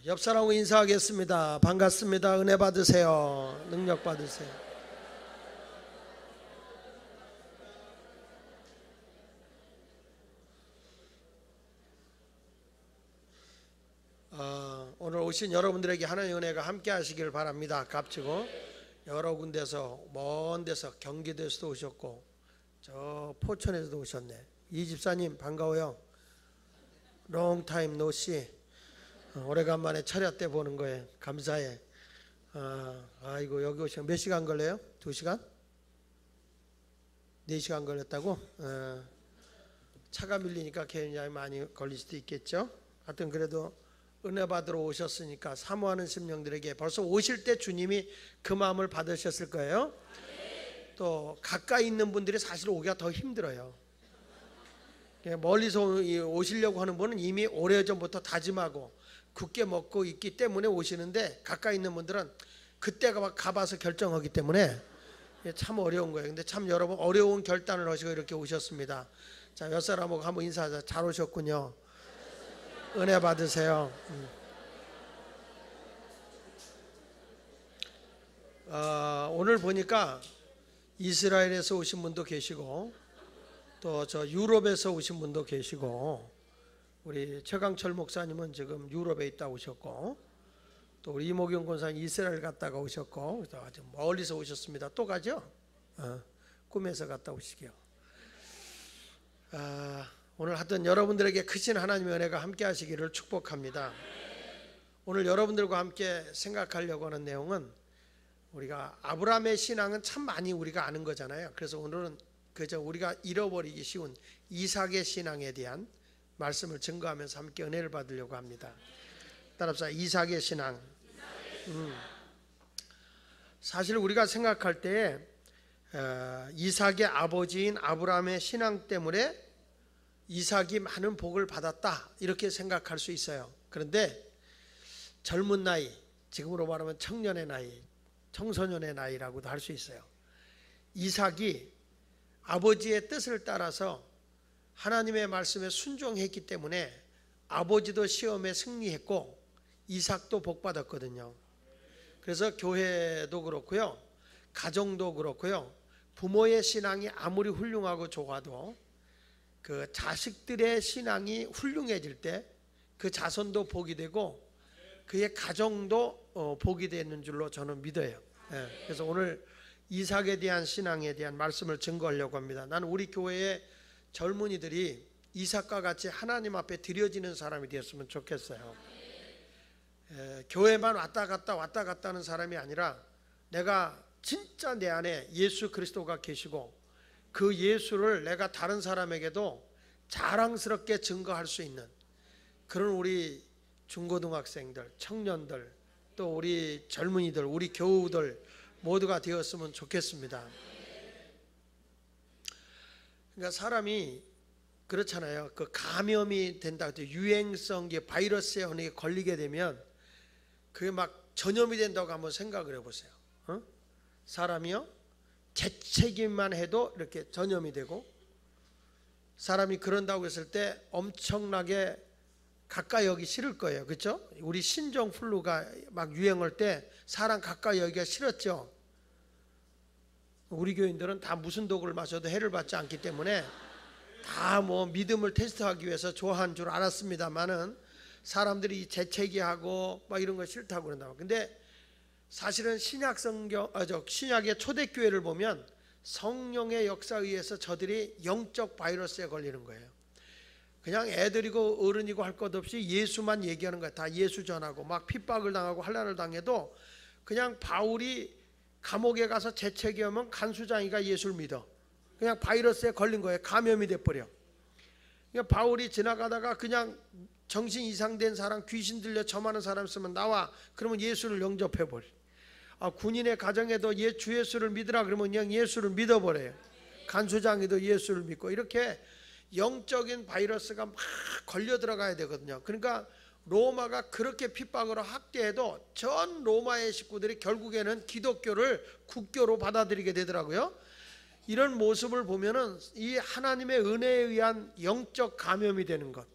옆 사람하고 인사하겠습니다. 반갑습니다. 은혜 받으세요. 능력 받으세요. 오늘 오신 여러분들에게 하나님의 은혜가 함께 하시길 바랍니다. 값지고 여러 군데서 먼 데서 경기도에서도 오셨고 저 포천에서도 오셨네. 이 집사님 반가워요. long time no see. 오래간만에 철야 때 보는 거예요. 감사해. 아이고 여기 오시면 몇 시간 걸려요? 2시간? 4시간 걸렸다고? 차가 밀리니까 개인량이 많이 걸릴 수도 있겠죠. 하여튼 그래도 은혜 받으러 오셨으니까 사모하는 심령들에게 벌써 오실 때 주님이 그 마음을 받으셨을 거예요. 또 가까이 있는 분들이 사실 오기가 더 힘들어요. 멀리서 오시려고 하는 분은 이미 오래전부터 다짐하고 굳게 먹고 있기 때문에 오시는데 가까이 있는 분들은 그때가 막 가봐서 결정하기 때문에 참 어려운 거예요. 근데 참 여러분 어려운 결단을 하시고 이렇게 오셨습니다. 자, 옆 사람하고 한번 인사하자. 잘 오셨군요. 은혜 받으세요. 오늘 보니까 이스라엘에서 오신 분도 계시고 또 저 유럽에서 오신 분도 계시고 우리 최강철 목사님은 지금 유럽에 있다 오셨고 또 우리 이모경 권사님 이스라엘 갔다가 오셨고 아주 멀리서 오셨습니다. 또 가죠? 꿈에서 갔다 오시게요. 오늘 하여튼 여러분들에게 크신 하나님의 은혜가 함께 하시기를 축복합니다. 오늘 여러분들과 함께 생각하려고 하는 내용은 우리가 아브라함의 신앙은 참 많이 우리가 아는 거잖아요. 그래서 오늘은 그저 우리가 잃어버리기 쉬운 이삭의 신앙에 대한 말씀을 증거하면서 함께 은혜를 받으려고 합니다. 따라서 이삭의 신앙. 사실 우리가 생각할 때 이삭의 아버지인 아브라함의 신앙 때문에 이삭이 많은 복을 받았다 이렇게 생각할 수 있어요. 그런데 젊은 나이, 지금으로 말하면 청년의 나이, 청소년의 나이라고도 할 수 있어요. 이삭이 아버지의 뜻을 따라서 하나님의 말씀에 순종했기 때문에 아버지도 시험에 승리했고 이삭도 복받았거든요. 그래서 교회도 그렇고요, 가정도 그렇고요, 부모의 신앙이 아무리 훌륭하고 좋아도 그 자식들의 신앙이 훌륭해질 때 그 자손도 복이 되고 그의 가정도 복이 되는 줄로 저는 믿어요. 그래서 오늘 이삭에 대한 신앙에 대한 말씀을 증거하려고 합니다. 나는 우리 교회의 젊은이들이 이삭과 같이 하나님 앞에 드려지는 사람이 되었으면 좋겠어요. 교회만 왔다 갔다 하는 사람이 아니라 내가 진짜 내 안에 예수 그리스도가 계시고 그 예수를 내가 다른 사람에게도 자랑스럽게 증거할 수 있는 그런 우리 중고등학생들, 청년들, 또 우리 젊은이들, 우리 교우들 모두가 되었으면 좋겠습니다. 그러니까 사람이 그렇잖아요. 그 감염이 된다, 유행성 바이러스에 어느 걸리게 되면 그게 막 전염이 된다고 한번 생각을 해보세요. 사람이요, 재채기만 해도 이렇게 전염이 되고, 사람이 그런다고 했을 때 엄청나게 가까이 오기 싫을 거예요. 그렇죠? 우리 신종 플루가 막 유행할 때 사람 가까이 오기가 싫었죠. 우리 교인들은 다 무슨 독을 마셔도 해를 받지 않기 때문에 다 뭐 믿음을 테스트하기 위해서 좋아한 줄 알았습니다만은 사람들이 재채기하고 막 이런 거 싫다고 그런다고. 근데 사실은 신약의 초대교회를 보면 성령의 역사에 의해서 저들이 영적 바이러스에 걸리는 거예요. 그냥 애들이고 어른이고 할 것 없이 예수만 얘기하는 거야. 다 예수 전하고 막 핍박을 당하고 환난을 당해도 그냥 바울이 감옥에 가서 재채기하면 간수장이가 예수를 믿어. 그냥 바이러스에 걸린 거예요. 감염이 돼버려. 그러니까 바울이 지나가다가 그냥 정신 이상된 사람, 귀신 들려 점하는 사람 있으면 나와. 그러면 예수를 영접해버려. 군인의 가정에도 주 예수를 믿으라 그러면 그냥 예수를 믿어버려요. 간수장이도 예수를 믿고 이렇게 영적인 바이러스가 막 걸려 들어가야 되거든요. 그러니까 로마가 그렇게 핍박으로 학대해도 전 로마의 식구들이 결국에는 기독교를 국교로 받아들이게 되더라고요. 이런 모습을 보면은 이 하나님의 은혜에 의한 영적 감염이 되는 것,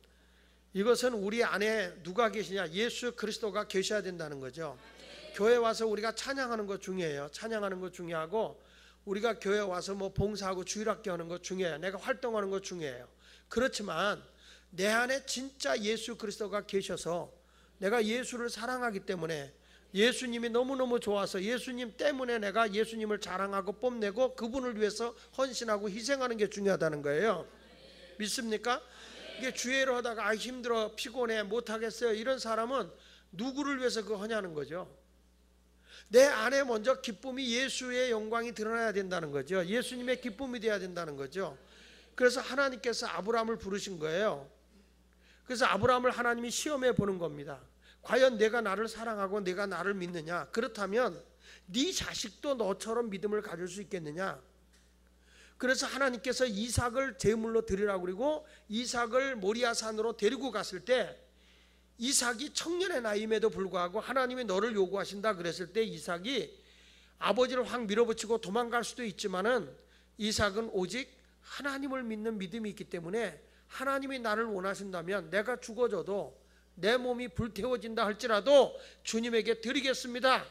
이것은 우리 안에 누가 계시냐? 예수 그리스도가 계셔야 된다는 거죠. 교회 와서 우리가 찬양하는 거 중요해요. 찬양하는 거 중요하고, 우리가 교회 와서 뭐 봉사하고 주일학교 하는 거 중요해요. 내가 활동하는 거 중요해요. 그렇지만 내 안에 진짜 예수 그리스도가 계셔서 내가 예수를 사랑하기 때문에, 예수님이 너무너무 좋아서 예수님 때문에 내가 예수님을 자랑하고 뽐내고 그분을 위해서 헌신하고 희생하는 게 중요하다는 거예요. 믿습니까? 이게 주일을 하다가 힘들어, 피곤해, 못하겠어요, 이런 사람은 누구를 위해서 그거 하냐는 거죠. 내 안에 먼저 기쁨이, 예수의 영광이 드러나야 된다는 거죠. 예수님의 기쁨이 되어야 된다는 거죠. 그래서 하나님께서 아브라함을 부르신 거예요. 그래서 아브라함을 하나님이 시험해 보는 겁니다. 과연 내가 나를 사랑하고 내가 나를 믿느냐? 그렇다면 네 자식도 너처럼 믿음을 가질 수 있겠느냐? 그래서 하나님께서 이삭을 제물로 드리라고, 그리고 이삭을 모리아산으로 데리고 갔을 때, 이삭이 청년의 나이임에도 불구하고 하나님이 너를 요구하신다 그랬을 때, 이삭이 아버지를 확 밀어붙이고 도망갈 수도 있지만은 이삭은 오직 하나님을 믿는 믿음이 있기 때문에, 하나님이 나를 원하신다면 내가 죽어져도 내 몸이 불태워진다 할지라도 주님에게 드리겠습니다,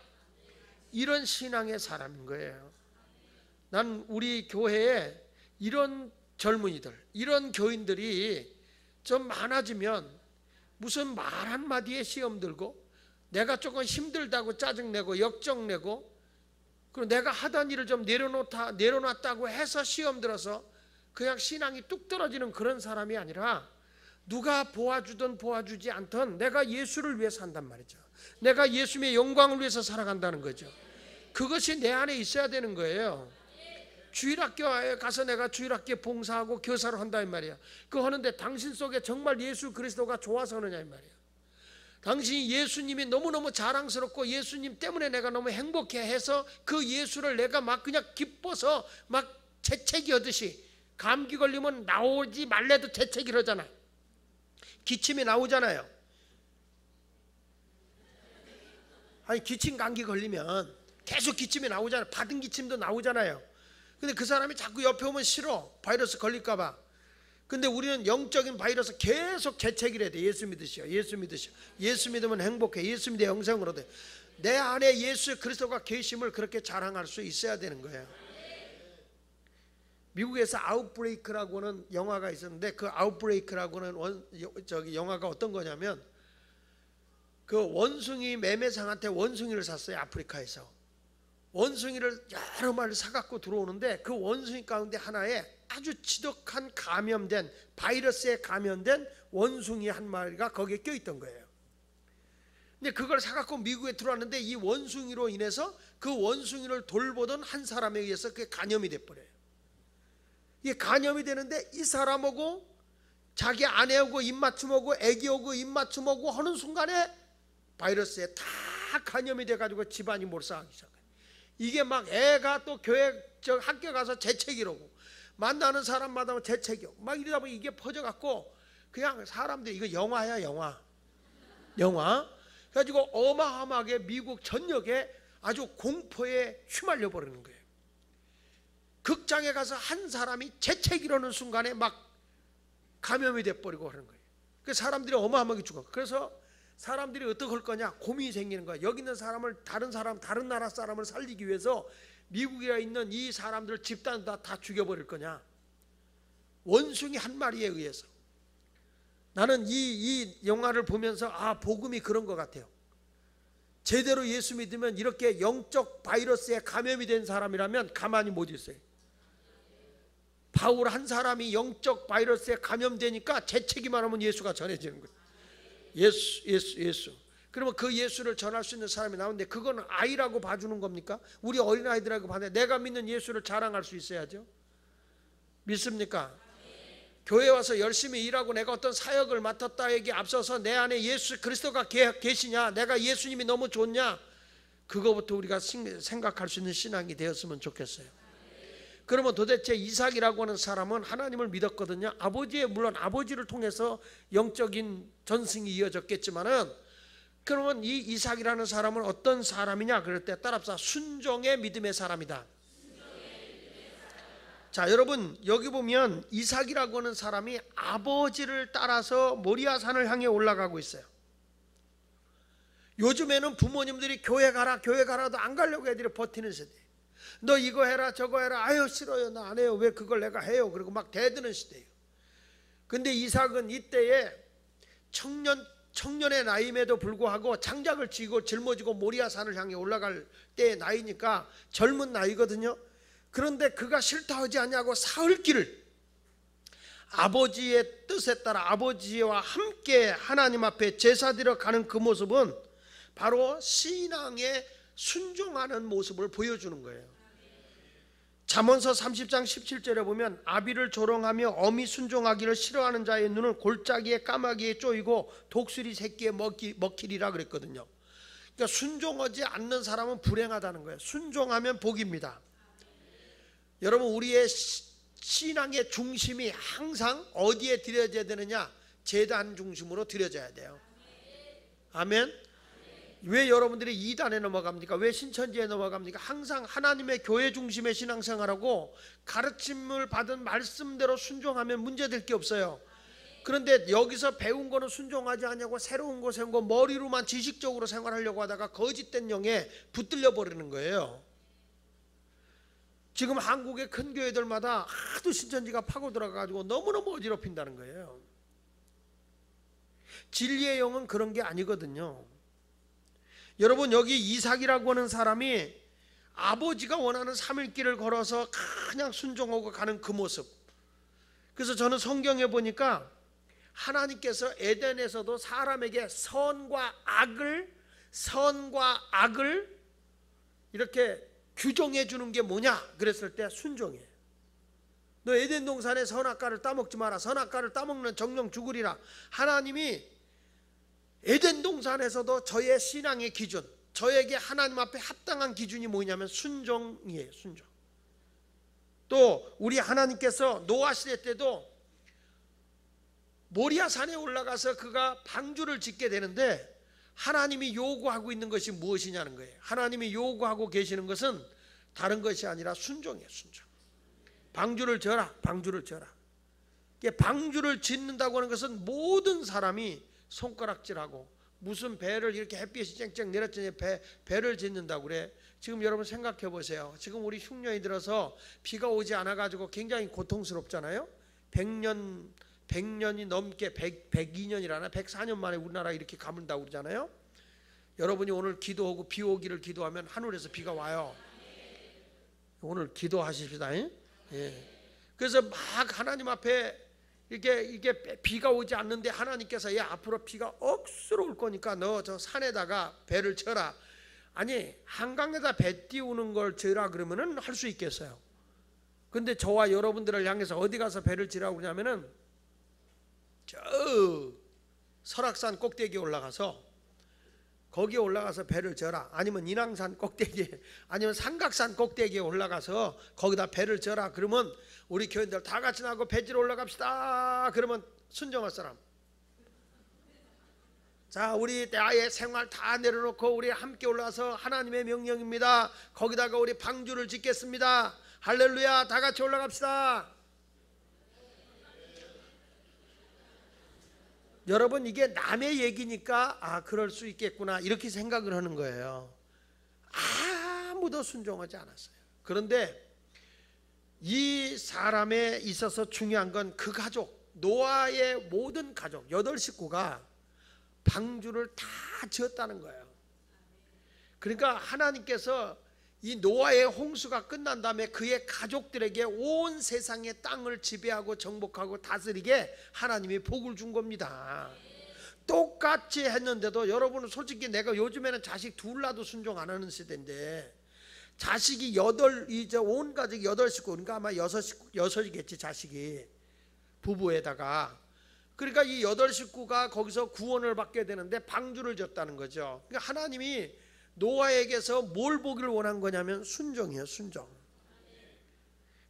이런 신앙의 사람인 거예요. 난 우리 교회에 이런 젊은이들, 이런 교인들이 좀 많아지면 무슨 말 한마디에 시험 들고, 내가 조금 힘들다고 짜증내고 역정내고, 그리고 내가 하던 일을 좀 내려놨다고 해서 시험 들어서 그냥 신앙이 뚝 떨어지는 그런 사람이 아니라, 누가 보아주든 보아주지 않든 내가 예수를 위해 산단 말이죠. 내가 예수님의 영광을 위해서 살아간다는 거죠. 그것이 내 안에 있어야 되는 거예요. 주일학교에 가서 내가 주일학교에 봉사하고 교사를 한다 이 말이야. 그거 하는데 당신 속에 정말 예수 그리스도가 좋아서 하느냐 이 말이야. 당신이 예수님이 너무너무 자랑스럽고 예수님 때문에 내가 너무 행복해 해서 그 예수를 내가 막 그냥 기뻐서 막 재채기 하듯이, 감기 걸리면 나오지 말래도 재채기를 하잖아. 기침이 나오잖아요. 아니, 기침 감기 걸리면 계속 기침이 나오잖아요. 받은 기침도 나오잖아요. 근데 그 사람이 자꾸 옆에 오면 싫어, 바이러스 걸릴까 봐. 근데 우리는 영적인 바이러스 계속 재채기를 해야 돼. 예수 믿으시오, 예수 믿으시오. 예수 믿으면 행복해, 예수 믿어 영생으로 돼. 내 안에 예수 그리스도가 계심을 그렇게 자랑할 수 있어야 되는 거예요. 미국에서 아웃브레이크라고는 영화가 있었는데, 그 아웃브레이크라고는 영화가 어떤 거냐면, 그 원숭이 매매상한테 원숭이를 샀어요. 아프리카에서 원숭이를 여러 마리를 사갖고 들어오는데, 그 원숭이 가운데 하나에 아주 지독한 감염된, 바이러스에 감염된 원숭이 한 마리가 거기에 껴있던 거예요. 근데 그걸 사갖고 미국에 들어왔는데, 이 원숭이로 인해서 그 원숭이를 돌보던 한 사람에 의해서 그게 감염이 돼버려요. 이게 감염이 되는데, 이 사람하고 자기 아내하고 입맞춤하고 애기하고 입맞춤하고 하는 순간에 바이러스에 다 감염이 돼가지고 집안이 몰살하기 시작해요. 이게 막 애가 또 교회 학교 가서 재채기라고, 만나는 사람마다 재채기하고 막 이러다 보니 이게 퍼져갖고 그냥 사람들이, 이거 영화야 영화. 그래가지고 어마어마하게 미국 전역에 아주 공포에 휘말려 버리는 거예요. 극장에 가서 한 사람이 재채기라는 순간에 막 감염이 돼버리고 하는 거예요. 그 사람들이 어마어마하게 죽어. 그래서 사람들이 어떻게 할 거냐 고민이 생기는 거야. 여기 있는 사람을, 다른 나라 사람을 살리기 위해서 미국에 있는 이 사람들 집단 다 죽여버릴 거냐, 원숭이 한 마리에 의해서. 나는 이 영화를 보면서 복음이 그런 것 같아요. 제대로 예수 믿으면 이렇게 영적 바이러스에 감염이 된 사람이라면 가만히 못 있어요. 바울 한 사람이 영적 바이러스에 감염되니까 재채기만 하면 예수가 전해지는 거예요. 예수. 그러면 그 예수를 전할 수 있는 사람이 나오는데, 그건 아이라고 봐주는 겁니까? 우리 어린아이들하고 봤는데, 내가 믿는 예수를 자랑할 수 있어야죠. 믿습니까? 교회 와서 열심히 일하고 내가 어떤 사역을 맡았다에게 앞서서 내 안에 예수 그리스도가 계시냐, 내가 예수님이 너무 좋냐, 그거부터 우리가 생각할 수 있는 신앙이 되었으면 좋겠어요. 그러면 도대체 이삭이라고 하는 사람은 하나님을 믿었거든요. 물론 아버지를 통해서 영적인 전승이 이어졌겠지만은, 그러면 이 이삭이라는 사람은 어떤 사람이냐 그럴 때 따라서 순종의 믿음의 사람이다. 자, 여러분 여기 보면 이삭이라고 하는 사람이 아버지를 따라서 모리아산을 향해 올라가고 있어요. 요즘에는 부모님들이 교회 가라도 안 가려고 애들이 버티는 세대. 너 이거 해라 저거 해라, 아유 싫어요, 나 안 해요, 왜 그걸 내가 해요, 그리고 막 대드는 시대예요. 근데 이삭은 이때에 청년의 나이임에도 불구하고 장작을 쥐고 짊어지고 모리아산을 향해 올라갈 때의 나이니까 젊은 나이거든요. 그런데 그가 싫다 하지 않냐고 사흘길을 아버지의 뜻에 따라 아버지와 함께 하나님 앞에 제사드려 가는 그 모습은 바로 신앙에 순종하는 모습을 보여주는 거예요. 잠언서 30장 17절에 보면 아비를 조롱하며 어미 순종하기를 싫어하는 자의 눈은 골짜기에 까마귀에 쪼이고 독수리 새끼에 먹히리라 그랬거든요. 그러니까 순종하지 않는 사람은 불행하다는 거예요. 순종하면 복입니다. 여러분 우리의 신앙의 중심이 항상 어디에 드려져야 되느냐? 제단 중심으로 드려져야 돼요. 아멘. 왜 여러분들이 이단에 넘어갑니까? 왜 신천지에 넘어갑니까? 항상 하나님의 교회 중심의 신앙생활하고 가르침을 받은 말씀대로 순종하면 문제될 게 없어요. 그런데 여기서 배운 거는 순종하지 않냐고 새로운 거 새로운 거 머리로만 지식적으로 생활하려고 하다가 거짓된 영에 붙들려 버리는 거예요. 지금 한국의 큰 교회들마다 하도 신천지가 파고 들어가가지고 너무너무 어지럽힌다는 거예요. 진리의 영은 그런 게 아니거든요. 여러분 여기 이삭이라고 하는 사람이 아버지가 원하는 3일길을 걸어서 그냥 순종하고 가는 그 모습. 그래서 저는 성경에 보니까 하나님께서 에덴에서도 사람에게 선과 악을 이렇게 규정해 주는 게 뭐냐 그랬을 때 순종이에요. 너 에덴 동산에 선악과를 따먹지 마라, 선악과를 따먹는 정령 죽으리라. 하나님이 에덴 동산에서도 저의 신앙의 기준, 저에게 하나님 앞에 합당한 기준이 뭐냐면 순종이에요. 순종. 또 우리 하나님께서 노아 시대 때도 모리아산에 올라가서 그가 방주를 짓게 되는데 하나님이 요구하고 있는 것이 무엇이냐는 거예요. 하나님이 요구하고 계시는 것은 다른 것이 아니라 순종이에요. 순종. 방주를 져라, 방주를 져라. 방주를 짓는다고 하는 것은 모든 사람이 손가락질하고 무슨 배를 이렇게 햇빛이 쨍쨍 내렸더니 배를 짓는다고 그래. 지금 여러분 생각해 보세요. 지금 우리 흉년이 들어서 비가 오지 않아 가지고 굉장히 고통스럽잖아요. 100년이 넘게 102년이라나 104년 만에 우리나라 이렇게 가문다고 그러잖아요. 여러분이 오늘 기도하고 비 오기를 기도하면 하늘에서 비가 와요. 오늘 기도하십시다. 예. 그래서 막 하나님 앞에 이게 비가 오지 않는데 하나님께서 야 앞으로 비가 억수로 올 거니까 너 저 산에다가 배를 쳐라. 아니 한강에다 배 띄우는 걸 쳐라 그러면은 할 수 있겠어요. 근데 저와 여러분들을 향해서 어디 가서 배를 치라고 그러냐면은 저 설악산 꼭대기에 올라가서 거기에 올라가서 배를 져라. 아니면 인왕산 꼭대기에 아니면 삼각산 꼭대기에 올라가서 거기다 배를 져라. 그러면 우리 교인들 다 같이 나고 배지로 올라갑시다. 그러면 순종할 사람. 자 우리 나의 생활 다 내려놓고 우리 함께 올라가서 하나님의 명령입니다. 거기다가 우리 방주를 짓겠습니다. 할렐루야. 다 같이 올라갑시다. 여러분 이게 남의 얘기니까 그럴 수 있겠구나 이렇게 생각을 하는 거예요. 아무도 순종하지 않았어요. 그런데 이 사람에 있어서 중요한 건 그 가족, 노아의 모든 가족 8식구가 방주를 다 지었다는 거예요. 그러니까 하나님께서 이 노아의 홍수가 끝난 다음에 그의 가족들에게 온 세상의 땅을 지배하고 정복하고 다스리게 하나님이 복을 준 겁니다. 똑같이 했는데도 여러분은 솔직히 내가 요즘에는 자식 둘 낳아도 순종 안 하는 세대인데 자식이 이제 온 가족이 8식구 그러니까 아마 6이겠지 자식이 부부에다가. 그러니까 이 8식구가 거기서 구원을 받게 되는데 방주를 졌다는 거죠. 그러니까 하나님이 노아에게서 뭘 보기를 원한 거냐면 순종이에요. 순종.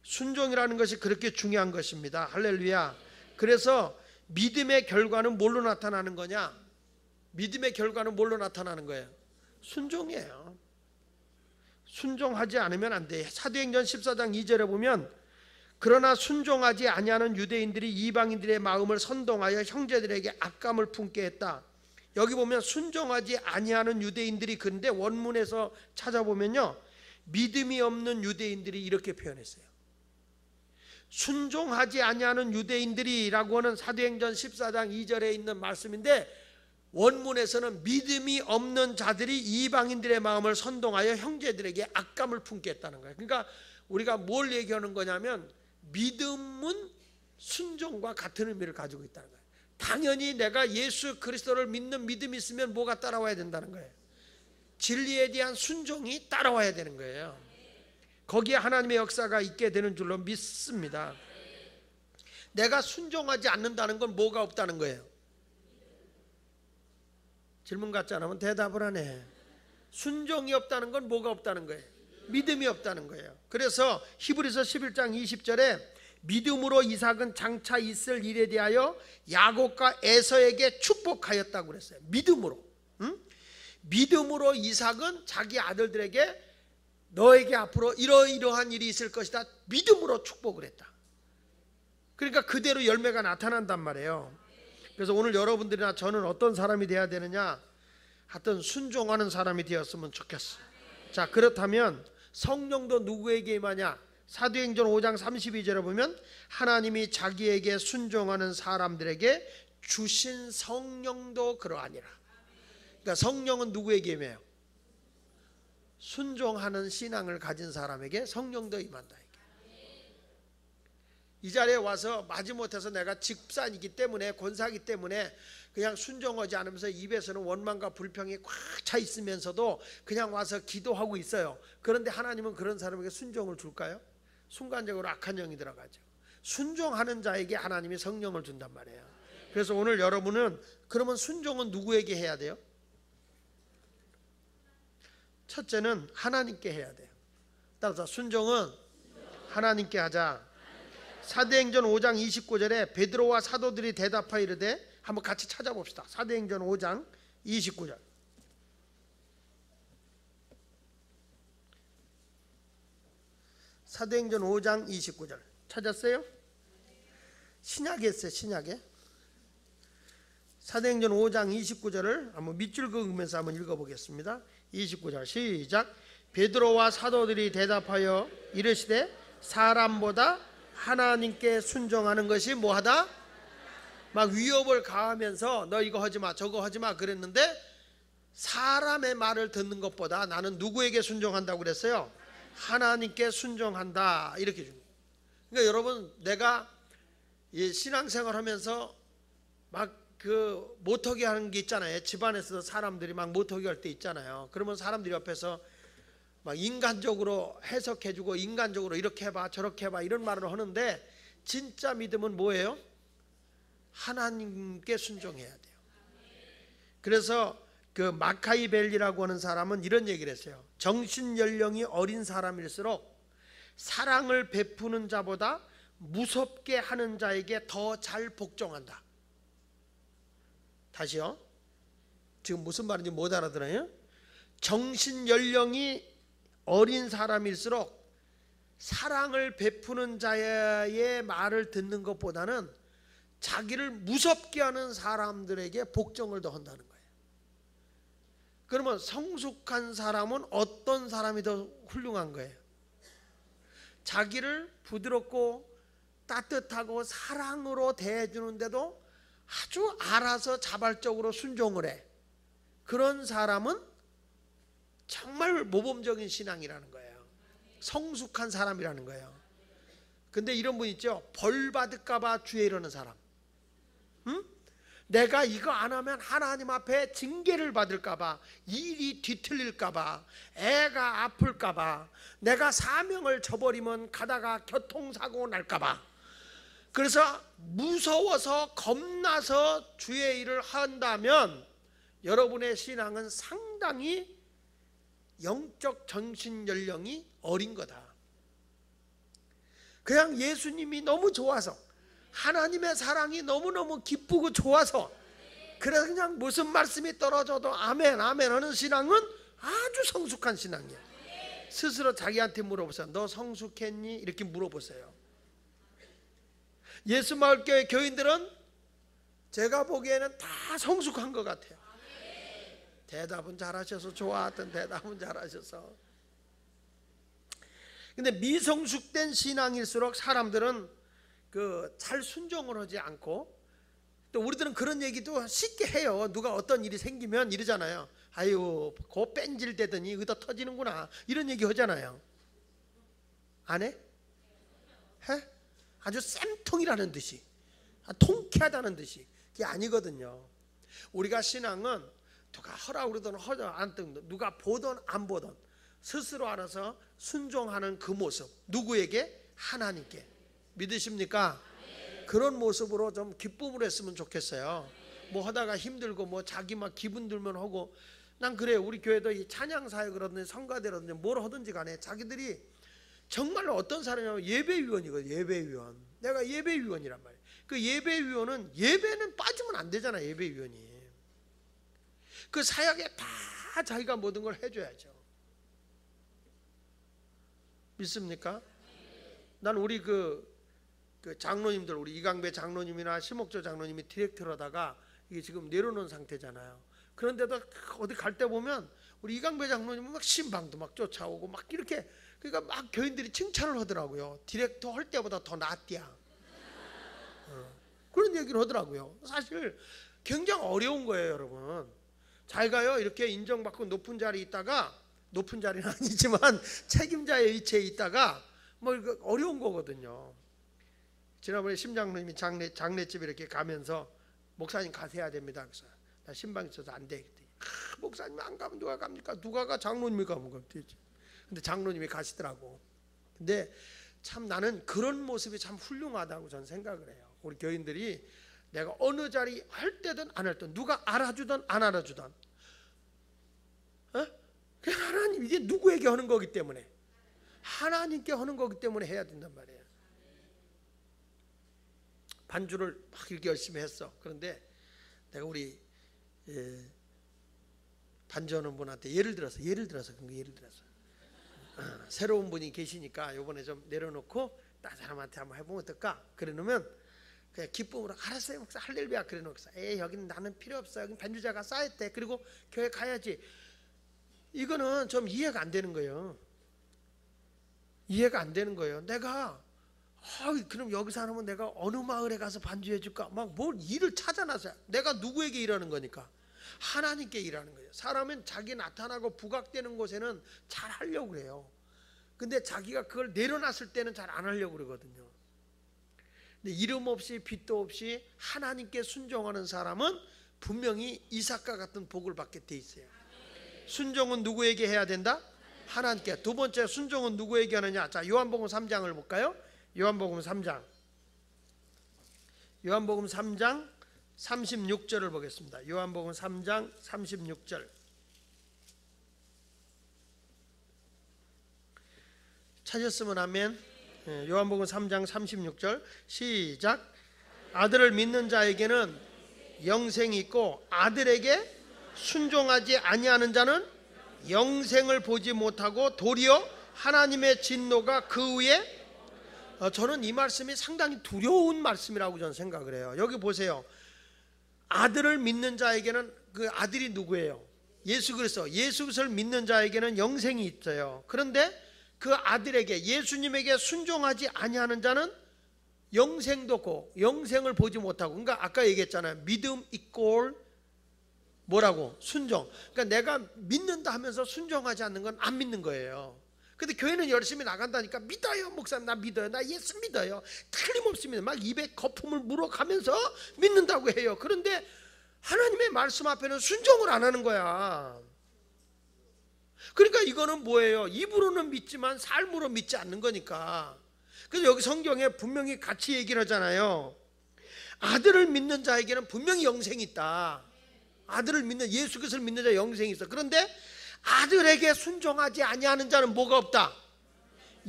순종이라는 것이 그렇게 중요한 것입니다. 할렐루야. 그래서 믿음의 결과는 뭘로 나타나는 거냐? 믿음의 결과는 뭘로 나타나는 거예요? 순종이에요. 순종하지 않으면 안 돼. 사도행전 14장 2절에 보면 그러나 순종하지 아니하는 유대인들이 이방인들의 마음을 선동하여 형제들에게 악감을 품게 했다. 여기 보면 순종하지 아니하는 유대인들이, 근데 원문에서 찾아보면요, 믿음이 없는 유대인들이 이렇게 표현했어요. 순종하지 아니하는 유대인들이라고 하는 사도행전 14장 2절에 있는 말씀인데, 원문에서는 믿음이 없는 자들이 이방인들의 마음을 선동하여 형제들에게 악감을 품게 했다는 거예요. 그러니까 우리가 뭘 얘기하는 거냐면, 믿음은 순종과 같은 의미를 가지고 있다는 거예요. 당연히 내가 예수 그리스도를 믿는 믿음이 있으면 뭐가 따라와야 된다는 거예요? 진리에 대한 순종이 따라와야 되는 거예요. 거기에 하나님의 역사가 있게 되는 줄로 믿습니다. 내가 순종하지 않는다는 건 뭐가 없다는 거예요? 질문 같지 않으면 대답을 하네. 순종이 없다는 건 뭐가 없다는 거예요? 믿음이 없다는 거예요. 그래서 히브리서 11장 20절에 믿음으로 이삭은 장차 있을 일에 대하여 야곱과 에서에게 축복하였다고 그랬어요. 믿음으로. 믿음으로 이삭은 자기 아들들에게 너에게 앞으로 이러이러한 일이 있을 것이다, 믿음으로 축복을 했다. 그러니까 그대로 열매가 나타난단 말이에요. 그래서 오늘 여러분들이나 저는 어떤 사람이 되어야 되느냐? 하여튼 순종하는 사람이 되었으면 좋겠어. 자, 그렇다면 성령도 누구에게 임하냐? 사도행전 5장 32절에 보면 하나님이 자기에게 순종하는 사람들에게 주신 성령도 그러하니라. 그러니까 성령은 누구에게 임해요? 순종하는 신앙을 가진 사람에게 성령도 임한다. 이 자리에 와서 마지못해서 내가 집사이기 때문에, 권사이기 때문에 그냥 순종하지 않으면서 입에서는 원망과 불평이 꽉 차 있으면서도 그냥 와서 기도하고 있어요. 그런데 하나님은 그런 사람에게 순종을 줄까요? 순간적으로 악한 영이 들어가죠. 순종하는 자에게 하나님이 성령을 준단 말이에요. 그래서 오늘 여러분은 그러면 순종은 누구에게 해야 돼요? 첫째는 하나님께 해야 돼요. 따라서 순종은 하나님께 하자. 사도행전 5장 29절에 베드로와 사도들이 대답하여 이르되, 한번 같이 찾아봅시다. 사도행전 5장 29절. 사도행전 5장 29절 찾았어요? 신약에 있어요. 신약에. 사도행전 5장 29절을 한번 밑줄 그으면서 한번 읽어보겠습니다. 29절 시작. 베드로와 사도들이 대답하여 이르시되 사람보다 하나님께 순종하는 것이 뭐하다? 막 위협을 가하면서 너 이거 하지마 저거 하지마 그랬는데, 사람의 말을 듣는 것보다 나는 누구에게 순종한다고 그랬어요? 하나님께 순종한다, 이렇게 줍니다. 그러니까 여러분, 내가 신앙생활 하면서 막 그 못하게 하는 게 있잖아요. 집안에서도 사람들이 막 못하게 할 때 있잖아요. 그러면 사람들이 옆에서 막 인간적으로 해석해주고 인간적으로 이렇게 해봐 저렇게 해봐 이런 말을 하는데, 진짜 믿음은 뭐예요? 하나님께 순종해야 돼요. 그래서 그 마카이벨리라고 하는 사람은 이런 얘기를 했어요. 정신 연령이 어린 사람일수록 사랑을 베푸는 자보다 무섭게 하는 자에게 더 잘 복종한다. 다시요. 지금 무슨 말인지 못 알아들어요? 정신 연령이 어린 사람일수록 사랑을 베푸는 자의 말을 듣는 것보다는 자기를 무섭게 하는 사람들에게 복종을 더 한다는 거예요. 그러면 성숙한 사람은 어떤 사람이 더 훌륭한 거예요? 자기를 부드럽고 따뜻하고 사랑으로 대해주는데도 아주 알아서 자발적으로 순종을 해. 그런 사람은 정말 모범적인 신앙이라는 거예요. 성숙한 사람이라는 거예요. 근데 이런 분 있죠. 벌 받을까 봐 주에 이러는 사람. 응? 내가 이거 안 하면 하나님 앞에 징계를 받을까 봐, 일이 뒤틀릴까 봐, 애가 아플까 봐, 내가 사명을 저버리면 가다가 교통사고 날까 봐, 그래서 무서워서 겁나서 주의 일을 한다면 여러분의 신앙은 상당히 영적 정신 연령이 어린 거다. 그냥 예수님이 너무 좋아서, 하나님의 사랑이 너무너무 기쁘고 좋아서, 그래서 그냥 무슨 말씀이 떨어져도 아멘 아멘 하는 신앙은 아주 성숙한 신앙이에요. 스스로 자기한테 물어보세요. 너 성숙했니? 이렇게 물어보세요. 예수마을교회 교인들은 제가 보기에는 다 성숙한 것 같아요. 대답은 잘하셔서 좋았던 대답은 잘하셔서. 근데 미성숙된 신앙일수록 사람들은 잘 순종을 하지 않고, 또 우리들은 그런 얘기도 쉽게 해요. 누가 어떤 일이 생기면 이러잖아요. 아유, 고 뺀질대더니 의도 터지는구나, 이런 얘기 하잖아요. 안 해? 해? 아주 쌤통이라는 듯이, 통쾌하다는 듯이. 그게 아니거든요. 우리가 신앙은 누가 하라 그러든 하지 않든, 누가 보든 안 보든 스스로 알아서 순종하는 그 모습, 누구에게? 하나님께. 믿으십니까? 그런 모습으로 좀 기쁨을 했으면 좋겠어요. 뭐 하다가 힘들고 뭐 자기 막 기분 들면 하고, 난 그래요. 우리 교회도 이 찬양 사역이라든지 성가대라든지 뭘 하든지 간에 자기들이 정말로 어떤 사람이냐면 예배위원이거든요. 예배위원. 내가 예배위원이란 말이에요. 그 예배위원은 예배는 빠지면 안 되잖아. 예배위원이 그 사역에 다 자기가 모든 걸 해줘야죠. 믿습니까? 난 우리 그 장로님들, 우리 이강배 장로님이나 심옥조 장로님이 디렉터로다가 이게 지금 내려놓은 상태잖아요. 그런데도 어디 갈 때 보면 우리 이강배 장로님은 막 신방도 막 쫓아오고 막 이렇게, 그러니까 막 교인들이 칭찬을 하더라고요. 디렉터 할 때보다 더 낫디야. 그런 얘기를 하더라고요. 사실 굉장히 어려운 거예요, 여러분. 자기가요 이렇게 인정받고 높은 자리에 있다가, 높은 자리는 아니지만 책임자의 위치에 있다가 뭐 어려운 거거든요. 지난번에 심장로님이 장례집에 이렇게 가면서 목사님 가셔야 됩니다. 그래서 나 신방 있어서 안 돼. 목사님 안 가면 누가 갑니까? 누가 가? 장로님이 가면 되지. 근데 장로님이 가시더라고. 근데 참 나는 그런 모습이 참 훌륭하다고 저는 생각을 해요. 우리 교인들이 내가 어느 자리 할 때든 안 할 때든, 누가 알아주든 안 알아주든, 하나님, 이게 누구에게 하는 거기 때문에, 하나님께 하는 거기 때문에 해야 된단 말이에요. 반주를 막 이렇게 열심히 했어. 그런데 내가 우리 반주하는 분한테 예를 들어서 새로운 분이 계시니까 요번에 좀 내려놓고 다른 사람한테 한번 해보면 어떨까? 그러면 그냥 기쁨으로 알았어요 목사, 할렐루야. 그래놓고 여기는 나는 필요 없어, 여기 반주자가 쌓였대, 그리고 교회 가야지. 이거는 좀 이해가 안 되는 거예요. 이해가 안 되는 거예요. 내가 그럼 여기서 하면 내가 어느 마을에 가서 반주해 줄까? 막 뭘 일을 찾아놔서, 내가 누구에게 일하는 거니까? 하나님께 일하는 거예요. 사람은 자기 나타나고 부각되는 곳에는 잘 하려고 그래요. 근데 자기가 그걸 내려놨을 때는 잘 안 하려고 그러거든요. 근데 이름 없이 빚도 없이 하나님께 순종하는 사람은 분명히 이삭과 같은 복을 받게 돼 있어요. 순종은 누구에게 해야 된다? 하나님께. 두 번째, 순종은 누구에게 하느냐? 자, 요한복음 3장을 볼까요? 요한복음 3장 36절을 보겠습니다. 요한복음 3장 36절. 찾았으면 아멘. 요한복음 3장 36절 시작. 아들을 믿는 자에게는 영생이 있고 아들에게 순종하지 아니하는 자는 영생을 보지 못하고 도리어 하나님의 진노가 그 위에. 저는 이 말씀이 상당히 두려운 말씀이라고 저는 생각을 해요. 여기 보세요. 아들을 믿는 자에게는, 그 아들이 누구예요? 예수 그리스도. 예수 그리스도를 믿는 자에게는 영생이 있어요. 그런데 그 아들에게, 예수님에게 순종하지 아니하는 자는 영생도 없고 영생을 보지 못하고. 그러니까 아까 얘기했잖아요. 믿음 이꼴 뭐라고? 순종. 그러니까 내가 믿는다 하면서 순종하지 않는 건 안 믿는 거예요. 근데 교회는 열심히 나간다니까, 믿어요 목사님, 나 믿어요, 나 예수 믿어요, 틀림없이 믿어요, 막 입에 거품을 물어가면서 믿는다고 해요. 그런데 하나님의 말씀 앞에는 순종을 안 하는 거야. 그러니까 이거는 뭐예요? 입으로는 믿지만 삶으로 믿지 않는 거니까. 그래서 여기 성경에 분명히 같이 얘기를 하잖아요. 아들을 믿는 자에게는 분명히 영생이 있다. 아들을 믿는, 예수 그리스도를 믿는 자 영생이 있어. 그런데 아들에게 순종하지 아니하는 자는 뭐가 없다?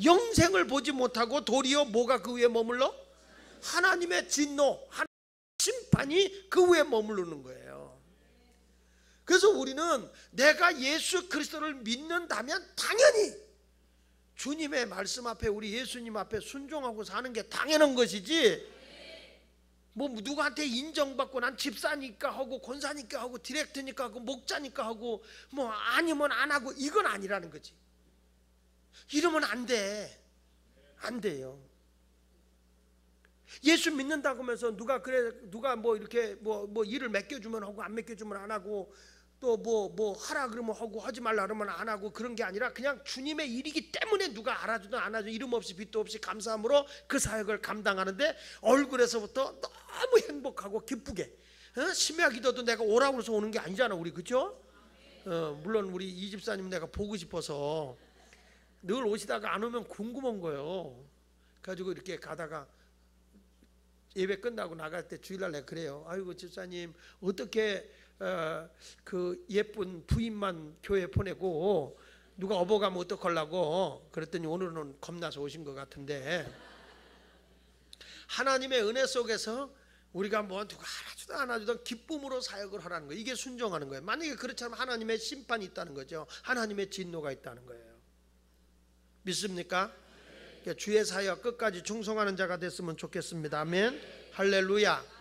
영생을 보지 못하고 도리어 뭐가 그 위에 머물러? 하나님의 진노, 하나님의 심판이 그 위에 머무르는 거예요. 그래서 우리는 내가 예수 그리스도를 믿는다면 당연히 주님의 말씀 앞에, 우리 예수님 앞에 순종하고 사는 게 당연한 것이지, 뭐 누구한테 인정받고 난 집사니까 하고 권사니까 하고 디렉터니까 하고 목자니까 하고 뭐 아니면 안 하고 이건 아니라는 거지. 이러면 안 돼. 안 돼요. 예수 믿는다고 하면서 누가 뭐 이렇게 뭐 일을 맡겨주면 하고 안 맡겨주면 안 하고 또 뭐 하라 그러면 하고 하지 말라 그러면 안 하고 그런 게 아니라 그냥 주님의 일이기 때문에 누가 알아주든 안 알아주든 이름 없이 빚도 없이 감사함으로 그 사역을 감당하는데 얼굴에서부터 너무 행복하고 기쁘게 심야 기도도 내가 오라고 해서 오는 게 아니잖아 우리. 그죠? 물론 우리 이 집사님 내가 보고 싶어서 늘 오시다가 안 오면 궁금한 거예요. 그래가지고 이렇게 가다가 예배 끝나고 나갈 때 주일날 내가 그래요. 아이고 집사님 어떻게 그 예쁜 부인만 교회 보내고 누가 업어가면 어떡하려고. 그랬더니 오늘은 겁나서 오신 것 같은데, 하나님의 은혜 속에서 우리가 뭐 누가 알아주든 안 알아주든 기쁨으로 사역을 하라는 거예요. 이게 순종하는 거예요. 만약에 그렇지 않으면 하나님의 심판이 있다는 거죠. 하나님의 진노가 있다는 거예요. 믿습니까? 주의 사역 끝까지 충성하는 자가 됐으면 좋겠습니다. 아멘. 할렐루야.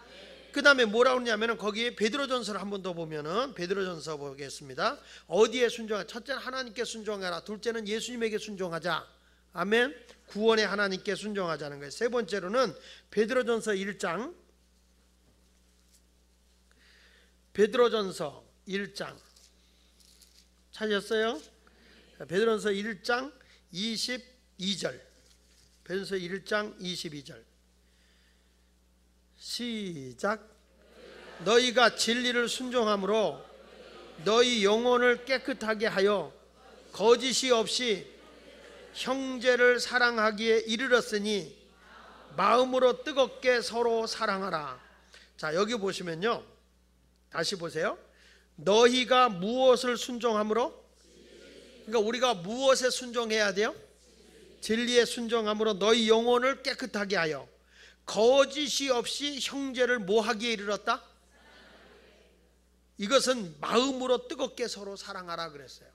그 다음에 뭐라고 그러냐면 거기에 베드로전서를 한 번 더 보면은 베드로전서 보겠습니다. 어디에 순종하자? 첫째는 하나님께 순종하라. 둘째는 예수님에게 순종하자. 아멘. 구원의 하나님께 순종하자는 거예요. 세 번째로는 베드로전서 1장, 베드로전서 1장 찾으셨어요? 베드로전서 1장 22절. 베드로전서 1장 22절 시작. 너희가 진리를 순종함으로 너희 영혼을 깨끗하게 하여 거짓이 없이 형제를 사랑하기에 이르렀으니 마음으로 뜨겁게 서로 사랑하라. 자, 여기 보시면요, 다시 보세요. 너희가 무엇을 순종함으로? 그러니까 우리가 무엇에 순종해야 돼요? 진리에 순종함으로 너희 영혼을 깨끗하게 하여 거짓이 없이 형제를 뭐하기에 이르렀다? 이것은 마음으로 뜨겁게 서로 사랑하라 그랬어요.